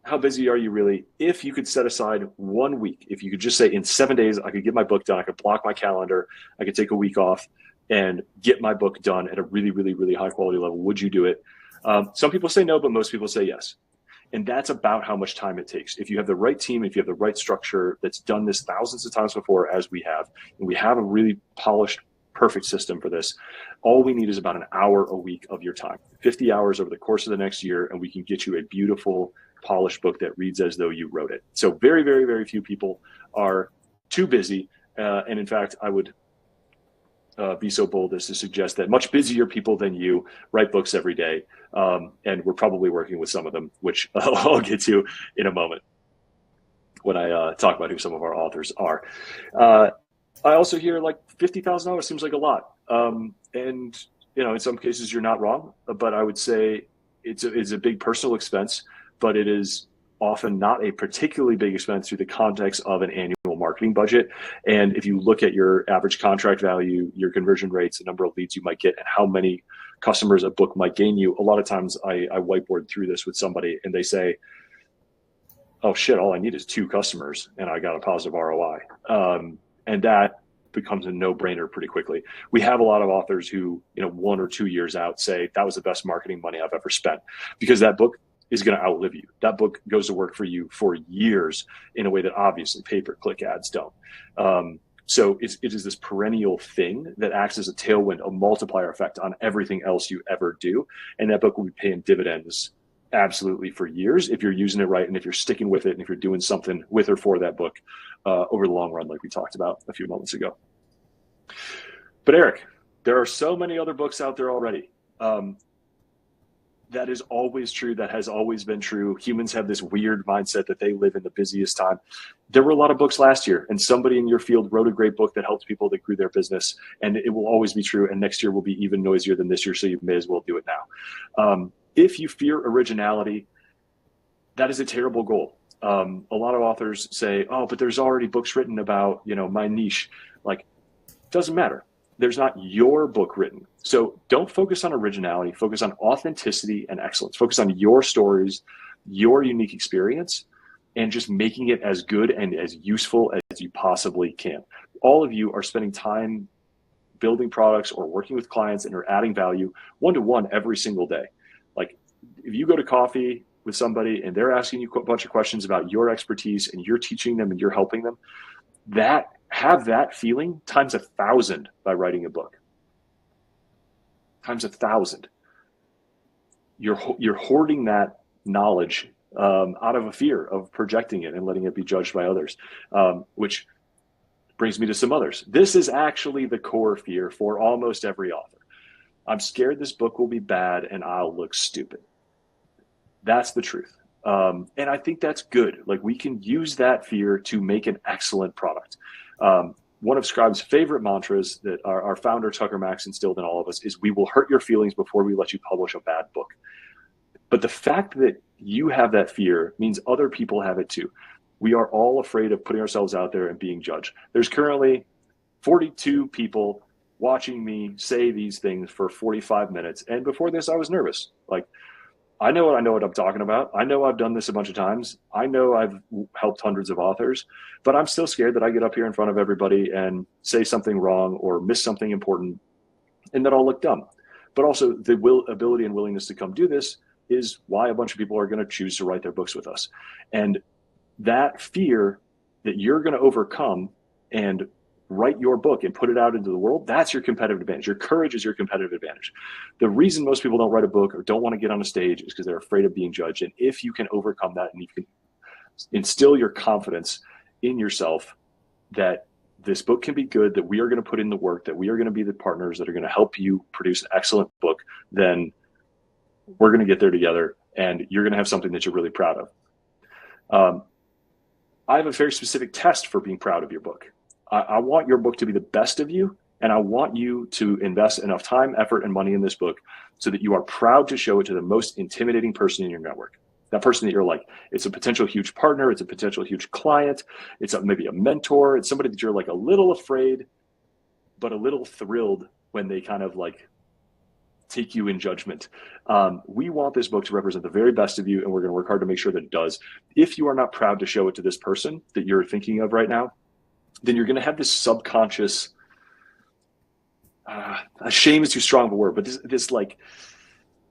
how busy are you really? If you could set aside 1 week, if you could just say in 7 days, I could get my book done. I could block my calendar. I could take a week off and get my book done at a really, really, really high quality level. Would you do it? Some people say no, but most people say yes. And that's about how much time it takes. If you have the right team, if you have the right structure that's done this thousands of times before, as we have, and we have a really polished, perfect system for this, all we need is about an hour a week of your time, 50 hours over the course of the next year, and we can get you a beautiful, polished book that reads as though you wrote it. So very, very, very few people are too busy. And in fact, I would be so bold as to suggest that much busier people than you write books every day. And we're probably working with some of them, which I'll get to in a moment when I talk about who some of our authors are. I also hear like $50,000 seems like a lot. And, you know, in some cases you're not wrong, but I would say it's a big personal expense, but it is often not a particularly big expense through the context of an annual marketing budget. And if you look at your average contract value, your conversion rates, the number of leads you might get, and how many customers a book might gain you, a lot of times I whiteboard through this with somebody and they say, oh shit, all I need is 2 customers and I got a positive ROI. And that becomes a no-brainer pretty quickly. We have a lot of authors who, you know, 1 or 2 years out say that was the best marketing money I've ever spent, because that book is going to outlive you. That book goes to work for you for years in a way that obviously pay-per-click ads don't. So it is this perennial thing that acts as a tailwind, a multiplier effect on everything else you ever do. And that book will be paying dividends absolutely for years if you're using it right, and if you're sticking with it, and if you're doing something with or for that book over the long run, like we talked about a few moments ago. But Eric, there are so many other books out there already. That is always true. That has always been true. Humans have this weird mindset that they live in the busiest time. There were a lot of books last year, and somebody in your field wrote a great book that helped people that grew their business, and it will always be true. And next year will be even noisier than this year, so you may as well do it now. If you fear originality, that is a terrible goal. A lot of authors say, oh, but there's already books written about, you know, my niche. Like, doesn't matter. There's not your book written. So don't focus on originality, focus on authenticity and excellence. Focus on your stories, your unique experience, and just making it as good and as useful as you possibly can. All of you are spending time building products or working with clients and are adding value one-to-one every single day. Like, if you go to coffee with somebody and they're asking you a bunch of questions about your expertise and you're teaching them and you're helping them, have that feeling times 1,000 by writing a book. Times 1,000. You're hoarding that knowledge out of a fear of projecting it and letting it be judged by others, which brings me to some others. This is actually the core fear for almost every author. I'm scared this book will be bad and I'll look stupid. That's the truth. And I think that's good. Like, we can use that fear to make an excellent product. One of Scribe's favorite mantras that our founder, Tucker Max, instilled in all of us is, we will hurt your feelings before we let you publish a bad book. But the fact that you have that fear means other people have it too. We are all afraid of putting ourselves out there and being judged. There's currently 42 people watching me say these things for 45 minutes. And before this, I was nervous. Like, I know what I'm talking about. I know I've done this a bunch of times. I know I've helped hundreds of authors, but I'm still scared that I get up here in front of everybody and say something wrong or miss something important and that I'll look dumb. But also the ability and willingness to come do this is why a bunch of people are going to choose to write their books with us. And that fear that you're going to overcome and write your book and put it out into the world, that's your competitive advantage. Your courage is your competitive advantage. The reason most people don't write a book or don't want to get on a stage is because they're afraid of being judged. And if you can overcome that and you can instill your confidence in yourself that this book can be good, that we are going to put in the work, that we are going to be the partners that are going to help you produce an excellent book, then we're going to get there together and you're going to have something that you're really proud of. I have a very specific test for being proud of your book. I want your book to be the best of you, and I want you to invest enough time, effort, and money in this book so that you are proud to show it to the most intimidating person in your network. That person that you're like, it's a potential huge partner, it's a potential huge client, it's maybe a mentor, it's somebody that you're like a little afraid, but a little thrilled when they kind of like take you in judgment. We want this book to represent the very best of you, and we're going to work hard to make sure that it does. If you are not proud to show it to this person that you're thinking of right now, then you're going to have this subconscious, shame is too strong of a word, but this like,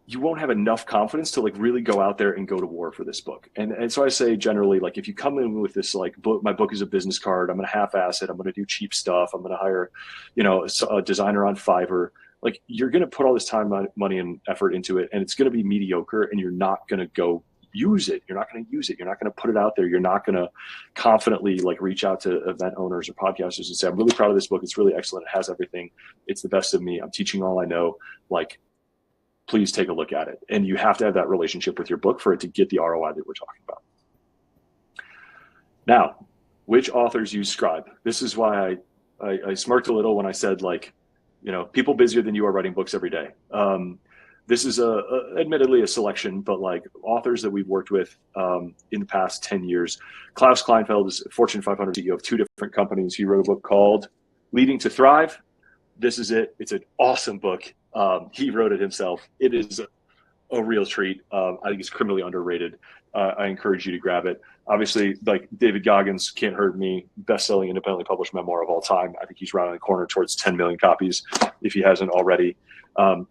you won't have enough confidence to like really go out there and go to war for this book. And so I say generally, like, if you come in with this like book, my book is a business card, I'm going to half-ass it, I'm going to do cheap stuff, I'm going to hire, a designer on Fiverr, like, you're going to put all this time, money, and effort into it, and it's going to be mediocre, and you're not going to go use it. You're not going to use it. You're not going to put it out there. You're not going to confidently like reach out to event owners or podcasters and say, I'm really proud of this book. It's really excellent. It has everything. It's the best of me. I'm teaching all I know. Like, please take a look at it. And you have to have that relationship with your book for it to get the ROI that we're talking about. Now, which authors use Scribe? This is why I smirked a little when I said, like, people busier than you are writing books every day. This is admittedly a selection, but like authors that we've worked with in the past 10 years. Klaus Kleinfeld is a Fortune 500 CEO of 2 different companies. He wrote a book called Leading to Thrive. This is it. It's an awesome book. He wrote it himself. It is a real treat. I think it's criminally underrated. I encourage you to grab it. Obviously, like David Goggins' Can't Hurt Me, best-selling independently published memoir of all time. I think he's rounding the corner towards 10 million copies if he hasn't already.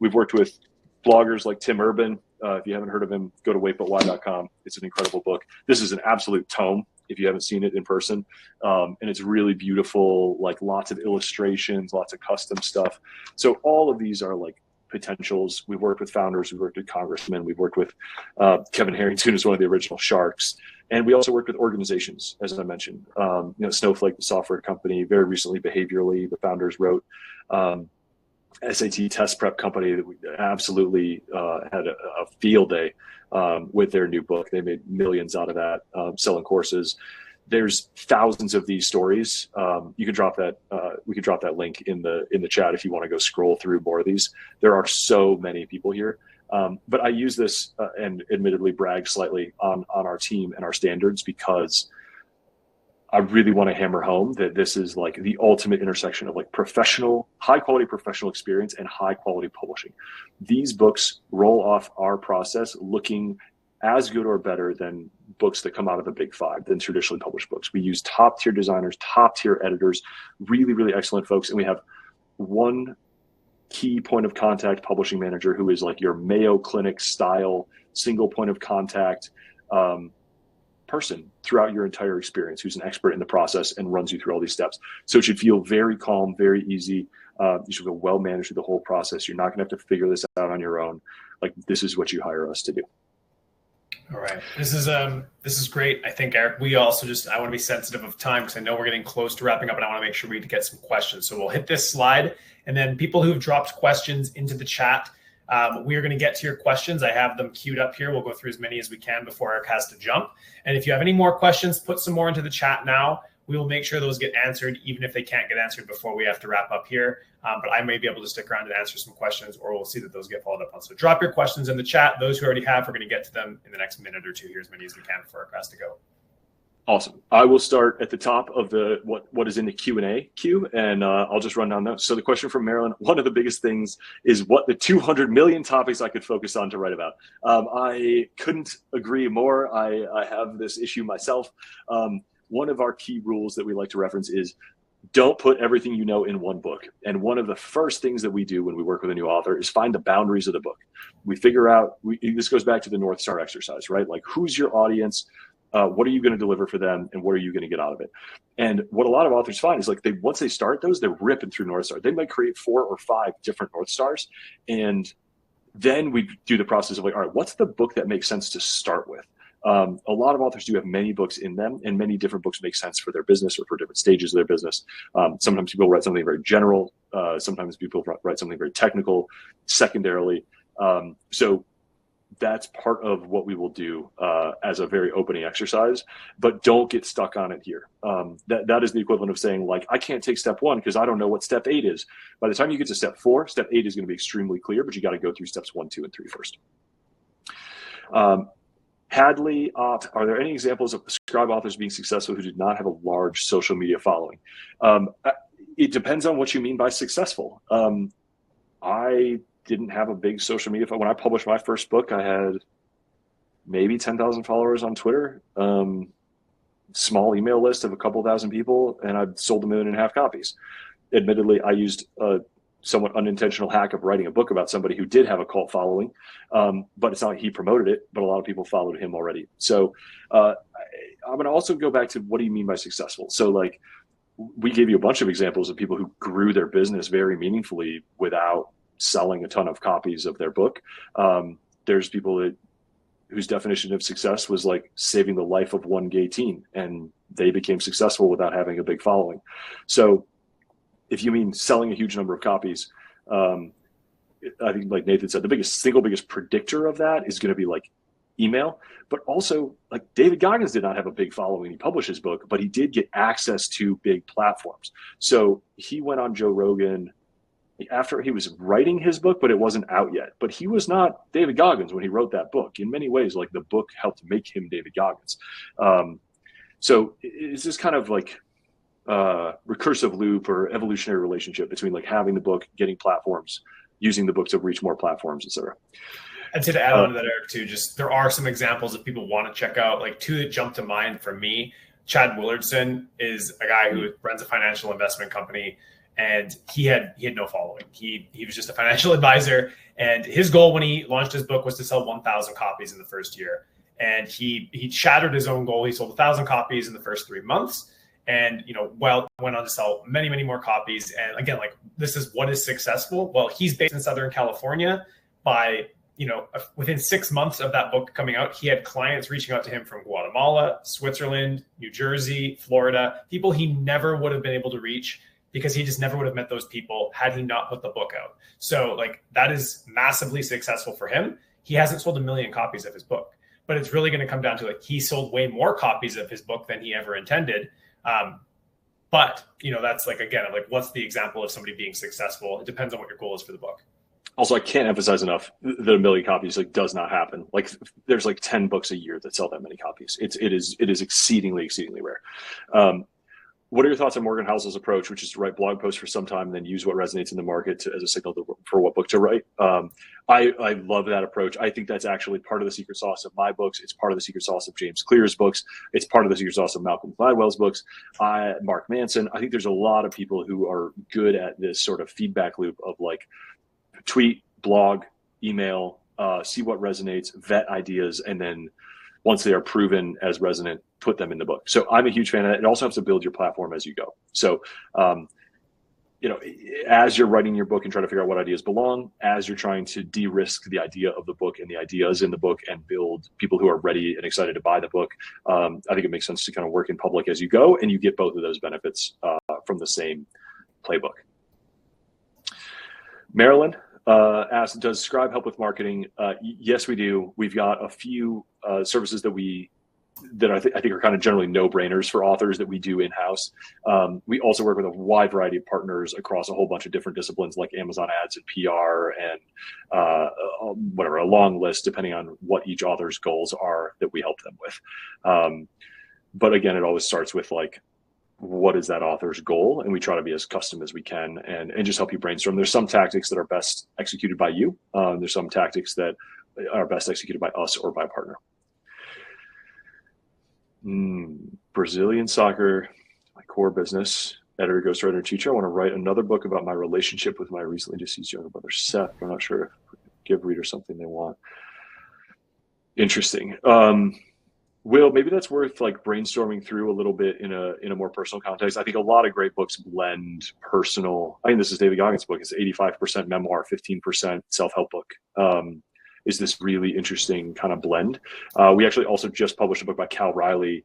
We've worked with bloggers like Tim Urban. If you haven't heard of him, go to waitbutwhy.com. It's an incredible book. This is an absolute tome if you haven't seen it in person. And it's really beautiful, like lots of illustrations, lots of custom stuff. So all of these are like potentials. We've worked with founders, we've worked with congressmen, we've worked with Kevin Harrington, who's one of the original sharks. And we also worked with organizations, as I mentioned. Snowflake, the software company, very recently Behaviorally, the founders wrote. SAT test prep company that we absolutely had a field day with their new book. They made millions out of that, selling courses. There's thousands of these stories. You can drop that. We can drop that link in the chat if you want to go scroll through more of these. There are so many people here. But I use this and admittedly brag slightly on our team and our standards because I really want to hammer home that this is like the ultimate intersection of like high quality professional experience and high quality publishing. These books roll off our process looking as good or better than books that come out of the big 5, than traditionally published books. We use top tier designers, top tier editors, really, really excellent folks. And we have one key point of contact publishing manager who is like your Mayo Clinic style single point of contact person throughout your entire experience, who's an expert in the process and runs you through all these steps. So it should feel very calm, very easy. You should feel well managed through the whole process. You're not going to have to figure this out on your own. Like, this is what you hire us to do. All right. This is great. I think, Eric, I want to be sensitive of time because I know we're getting close to wrapping up, and I want to make sure we get some questions. So we'll hit this slide, and then people who've dropped questions into the chat, we are going to get to your questions. I have them queued up here. We'll go through as many as we can before Eric has to jump. And if you have any more questions, put some more into the chat now. We will make sure those get answered, even if they can't get answered before we have to wrap up here. But I may be able to stick around and answer some questions, or we'll see that those get followed up on. So drop your questions in the chat. Those who already have, we're going to get to them in the next minute or two here, as many as we can before Eric has to go. Awesome. I will start at the top of the what is in the Q&A queue, and I'll just run down those. So the question from Marilyn, one of the biggest things is what the 200 million topics I could focus on to write about. I couldn't agree more. I have this issue myself. One of our key rules that we like to reference is don't put everything you know in one book. And one of the first things that we do when we work with a new author is find the boundaries of the book. We figure out, this goes back to the North Star exercise, right? Like, who's your audience? What are you going to deliver for them, and what are you going to get out of it? And what a lot of authors find is like once they start those, they're ripping through North Star. They might create 4 or 5 different North Stars, and then we do the process of like, all right, what's the book that makes sense to start with? A lot of authors do have many books in them, and many different books make sense for their business or for different stages of their business. Sometimes people write something very general. Sometimes people write something very technical, secondarily. So that's part of what we will do as a very opening exercise, but don't get stuck on it here. That is the equivalent of saying, like, I can't take step 1 because I don't know what step 8 is. By the time you get to step 4, step 8 is going to be extremely clear, but you got to go through steps 1, 2, and 3 first. Hadley, are there any examples of Scribe authors being successful who did not have a large social media following? It depends on what you mean by successful. I didn't have a big social media. When I published my first book, I had maybe 10,000 followers on Twitter, small email list of a couple thousand people, and I sold 1.5 million copies. Admittedly, I used a somewhat unintentional hack of writing a book about somebody who did have a cult following, but it's not like he promoted it, but a lot of people followed him already. So I'm going to also go back to, what do you mean by successful? So, like, we gave you a bunch of examples of people who grew their business very meaningfully without selling a ton of copies of their book. There's people whose definition of success was like saving the life of one gay teen, and they became successful without having a big following. So if you mean selling a huge number of copies, I think, like Nathan said, the single biggest predictor of that is going to be like email. But also, like, David Goggins did not have a big following. He published his book, but he did get access to big platforms. So he went on Joe Rogan after he was writing his book, but it wasn't out yet. But he was not David Goggins when he wrote that book. In many ways, like, the book helped make him David Goggins. So it's this kind of like recursive loop or evolutionary relationship between, like, having the book, getting platforms, using the book to reach more platforms, etc. I'd say to add on to that, Eric, too, just there are some examples that people want to check out. Like, 2 that jump to mind for me. Chad Willardson is a guy who runs a financial investment company, and he had no following. He was just a financial advisor, and his goal when he launched his book was to sell 1,000 copies in the first year. And he shattered his own goal. He sold 1,000 copies in the first 3 months, and went on to sell many, many more copies. And again, like, this is what is successful. Well, he's based in Southern California. By within 6 months of that book coming out, he had clients reaching out to him from Guatemala, Switzerland, New Jersey, Florida, people he never would have been able to reach because he just never would have met those people had he not put the book out. So, like, that is massively successful for him. He hasn't sold 1 million copies of his book, but it's really going to come down to, like, he sold way more copies of his book than he ever intended. But that's, like, again, like, what's the example of somebody being successful? It depends on what your goal is for the book. Also, I can't emphasize enough that 1 million copies, like, does not happen. Like, there's like 10 books a year that sell that many copies. It is exceedingly rare. What are your thoughts on Morgan Housel's approach, which is to write blog posts for some time and then use what resonates in the market as a signal for what book to write? I love that approach. I think that's actually part of the secret sauce of my books. It's part of the secret sauce of James Clear's books. It's part of the secret sauce of Malcolm Gladwell's books. Mark Manson. I think there's a lot of people who are good at this sort of feedback loop of, like, tweet, blog, email, see what resonates, vet ideas, and then once they are proven as resonant, put them in the book. So I'm a huge fan of that. It also helps to build your platform as you go. So, as you're writing your book and trying to figure out what ideas belong, as you're trying to de-risk the idea of the book and the ideas in the book and build people who are ready and excited to buy the book, I think it makes sense to kind of work in public as you go, and you get both of those benefits from the same playbook. Marilyn asked, does Scribe help with marketing? Yes, we do. We've got a few services that I think are kind of generally no-brainers for authors that we do in-house. We also work with a wide variety of partners across a whole bunch of different disciplines, like Amazon ads and PR and a long list, depending on what each author's goals are, that we help them with. But again, it always starts with, like, what is that author's goal? And we try to be as custom as we can and just help you brainstorm. There's some tactics that are best executed by you. There's some tactics that are best executed by us or by a partner. Brazilian soccer, my core business. Editor, ghostwriter, teacher. I want to write another book about my relationship with my recently deceased younger brother, Seth. I'm not sure if we can give readers something they want. Interesting. Will, maybe that's worth, like, brainstorming through a little bit in a more personal context. I think a lot of great books blend personal. I think this is David Goggins' book. It's 85% memoir, 15% self-help book. Is this really interesting kind of blend? We actually also just published a book by Cal Riley,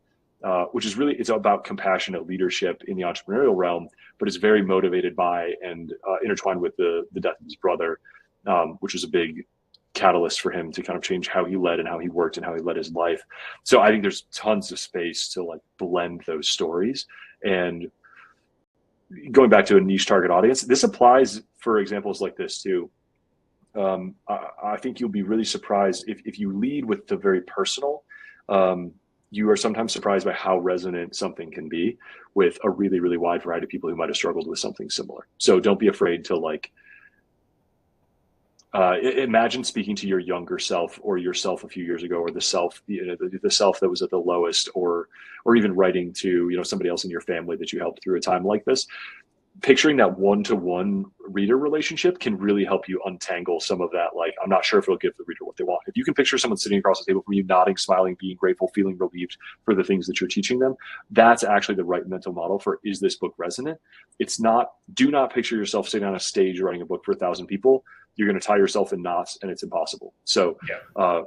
which is really, it's about compassionate leadership in the entrepreneurial realm, but it's very motivated by and intertwined with the death of his brother, which was a big catalyst for him to kind of change how he led and how he worked and how he led his life. So I think there's tons of space to like blend those stories. And going back to a niche target audience, this applies for examples like this too. I think you'll be really surprised if you lead with the very personal. You are sometimes surprised by how resonant something can be with a really, really wide variety of people who might have struggled with something similar. So don't be afraid to like, imagine speaking to your younger self or yourself a few years ago, or the self, the self that was at the lowest, or even writing to, somebody else in your family that you helped through a time like this. Picturing that one-to-one reader relationship can really help you untangle some of that. Like, I'm not sure if it'll give the reader what they want. If you can picture someone sitting across the table from you, nodding, smiling, being grateful, feeling relieved for the things that you're teaching them, that's actually the right mental model for, is this book resonant? It's not, do not picture yourself sitting on a stage writing a book for 1,000 people. You're going to tie yourself in knots and it's impossible. So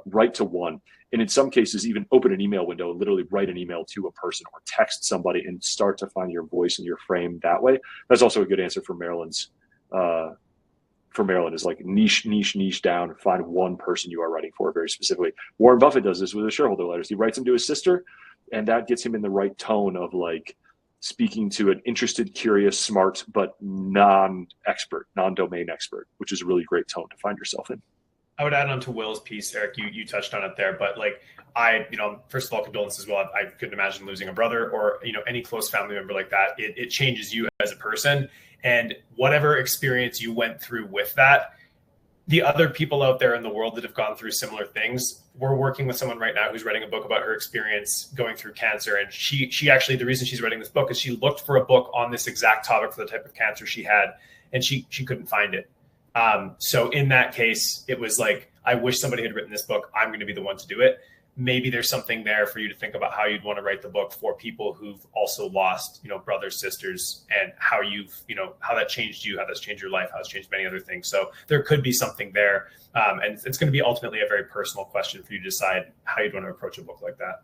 write to one. And in some cases, even open an email window and literally write an email to a person or text somebody and start to find your voice and your frame that way. That's also a good answer for Marilyn's. For Marilyn is like niche down, find one person you are writing for very specifically. Warren Buffett does this with his shareholder letters. He writes them to his sister, and that gets him in the right tone of like speaking to an interested, curious, smart, but non-expert, non-domain expert, which is a really great tone to find yourself in. I would add on to Will's piece, Eric, you touched on it there, but like first of all, condolences as well. I couldn't imagine losing a brother or, any close family member like that. It changes you as a person, and whatever experience you went through with that, the other people out there in the world that have gone through similar things. We're working with someone right now who's writing a book about her experience going through cancer. And she actually, the reason she's writing this book is she looked for a book on this exact topic for the type of cancer she had, and she couldn't find it. So in that case, it was like, I wish somebody had written this book. I'm going to be the one to do it. Maybe there's something there for you to think about how you'd want to write the book for people who've also lost, brothers, sisters, and how you've, how that changed you, how that's changed your life, how it's changed many other things. So there could be something there. And it's going to be ultimately a very personal question for you to decide how you'd want to approach a book like that.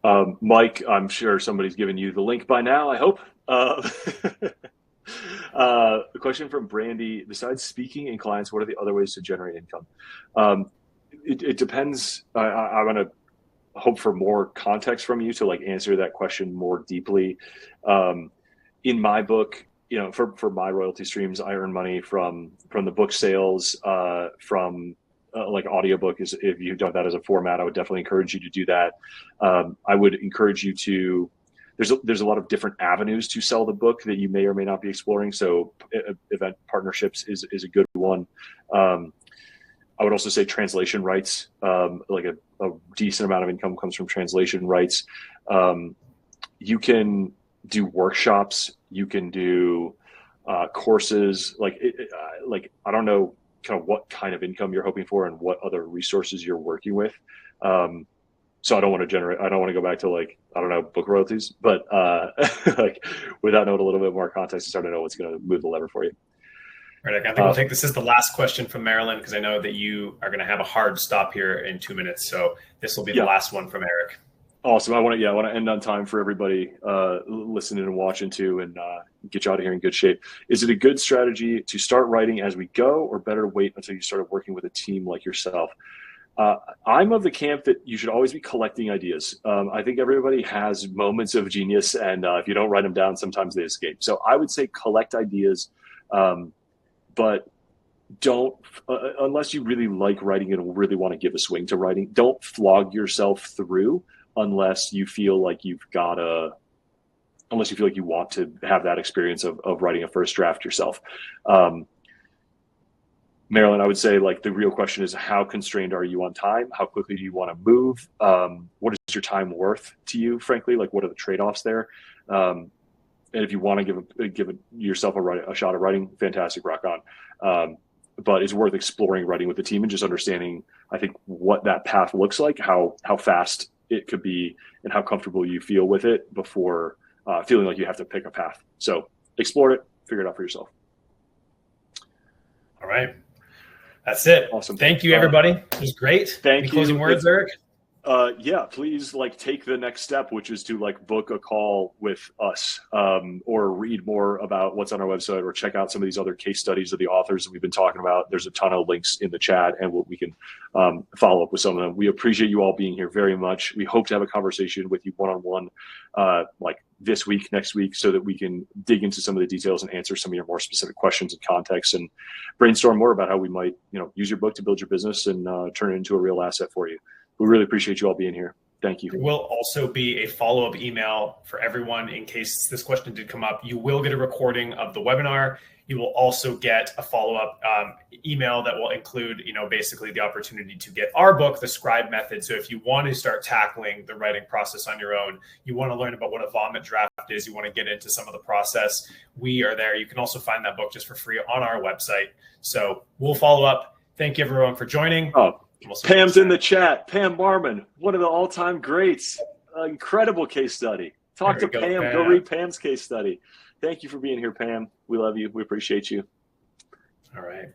Mm-hmm. Mike, I'm sure somebody's given you the link by now, I hope. A question from Brandy: besides speaking and clients, what are the other ways to generate income? It depends. I want to hope for more context from you to like answer that question more deeply. In my book, for my royalty streams, I earn money from the book sales, from like audiobook. Is if you've done that as a format, I would definitely encourage you to do that. I would encourage you to. There's a lot of different avenues to sell the book that you may or may not be exploring. So event partnerships is a good one. I would also say translation rights, like a decent amount of income comes from translation rights. You can do workshops. You can do courses. Like I don't know kind of what kind of income you're hoping for and what other resources you're working with. So I don't want to go back to like, I don't know, book royalties, but like without knowing a little bit more context, it's hard to know what's going to move the lever for you. Right. I think we'll take this as the last question from Marilyn, because I know that you are going to have a hard stop here in 2 minutes. So this will be the last one from Eric. Awesome. I want to end on time for everybody listening and watching too, and get you out of here in good shape. Is it a good strategy to start writing as we go, or better wait until you started working with a team like yourself? I'm of the camp that you should always be collecting ideas. I think everybody has moments of genius, and if you don't write them down, sometimes they escape. So I would say collect ideas, but don't, unless you really like writing and really want to give a swing to writing, don't flog yourself through unless you feel like you want to have that experience of writing a first draft yourself. Marilyn, I would say like the real question is, how constrained are you on time? How quickly do you want to move? What is your time worth to you, frankly? Like, what are the trade-offs there? And if you want to give yourself a shot at writing, fantastic, rock on. But it's worth exploring writing with the team and just understanding, I think, what that path looks like, how fast it could be, and how comfortable you feel with it before feeling like you have to pick a path. So explore it, figure it out for yourself. All right. That's it. Awesome. Thank you, everybody. It was great. Thank Any closing you. words, Eric? Yeah, please take the next step, which is to book a call with us, or read more about what's on our website, or check out some of these other case studies of the authors that we've been talking about. There's a ton of links in the chat, and we can follow up with some of them. We appreciate you all being here very much. We hope to have a conversation with you one-on-one, this week, next week, so that we can dig into some of the details and answer some of your more specific questions and context, and brainstorm more about how we might, use your book to build your business and turn it into a real asset for you. We really appreciate you all being here. Thank you. There will also be a follow-up email for everyone in case this question did come up. You will get a recording of the webinar. You will also get a follow-up email that will include, basically the opportunity to get our book, The Scribe Method. So if you want to start tackling the writing process on your own, you want to learn about what a vomit draft is, you want to get into some of the process, we are there. You can also find that book just for free on our website. So we'll follow up. Thank you, everyone, for joining. Pam's in the chat. Pam Marmon, one of the all-time greats. Incredible case study. Talk to Pam. Go read Pam's case study. Thank you for being here, Pam. We love you. We appreciate you. All right.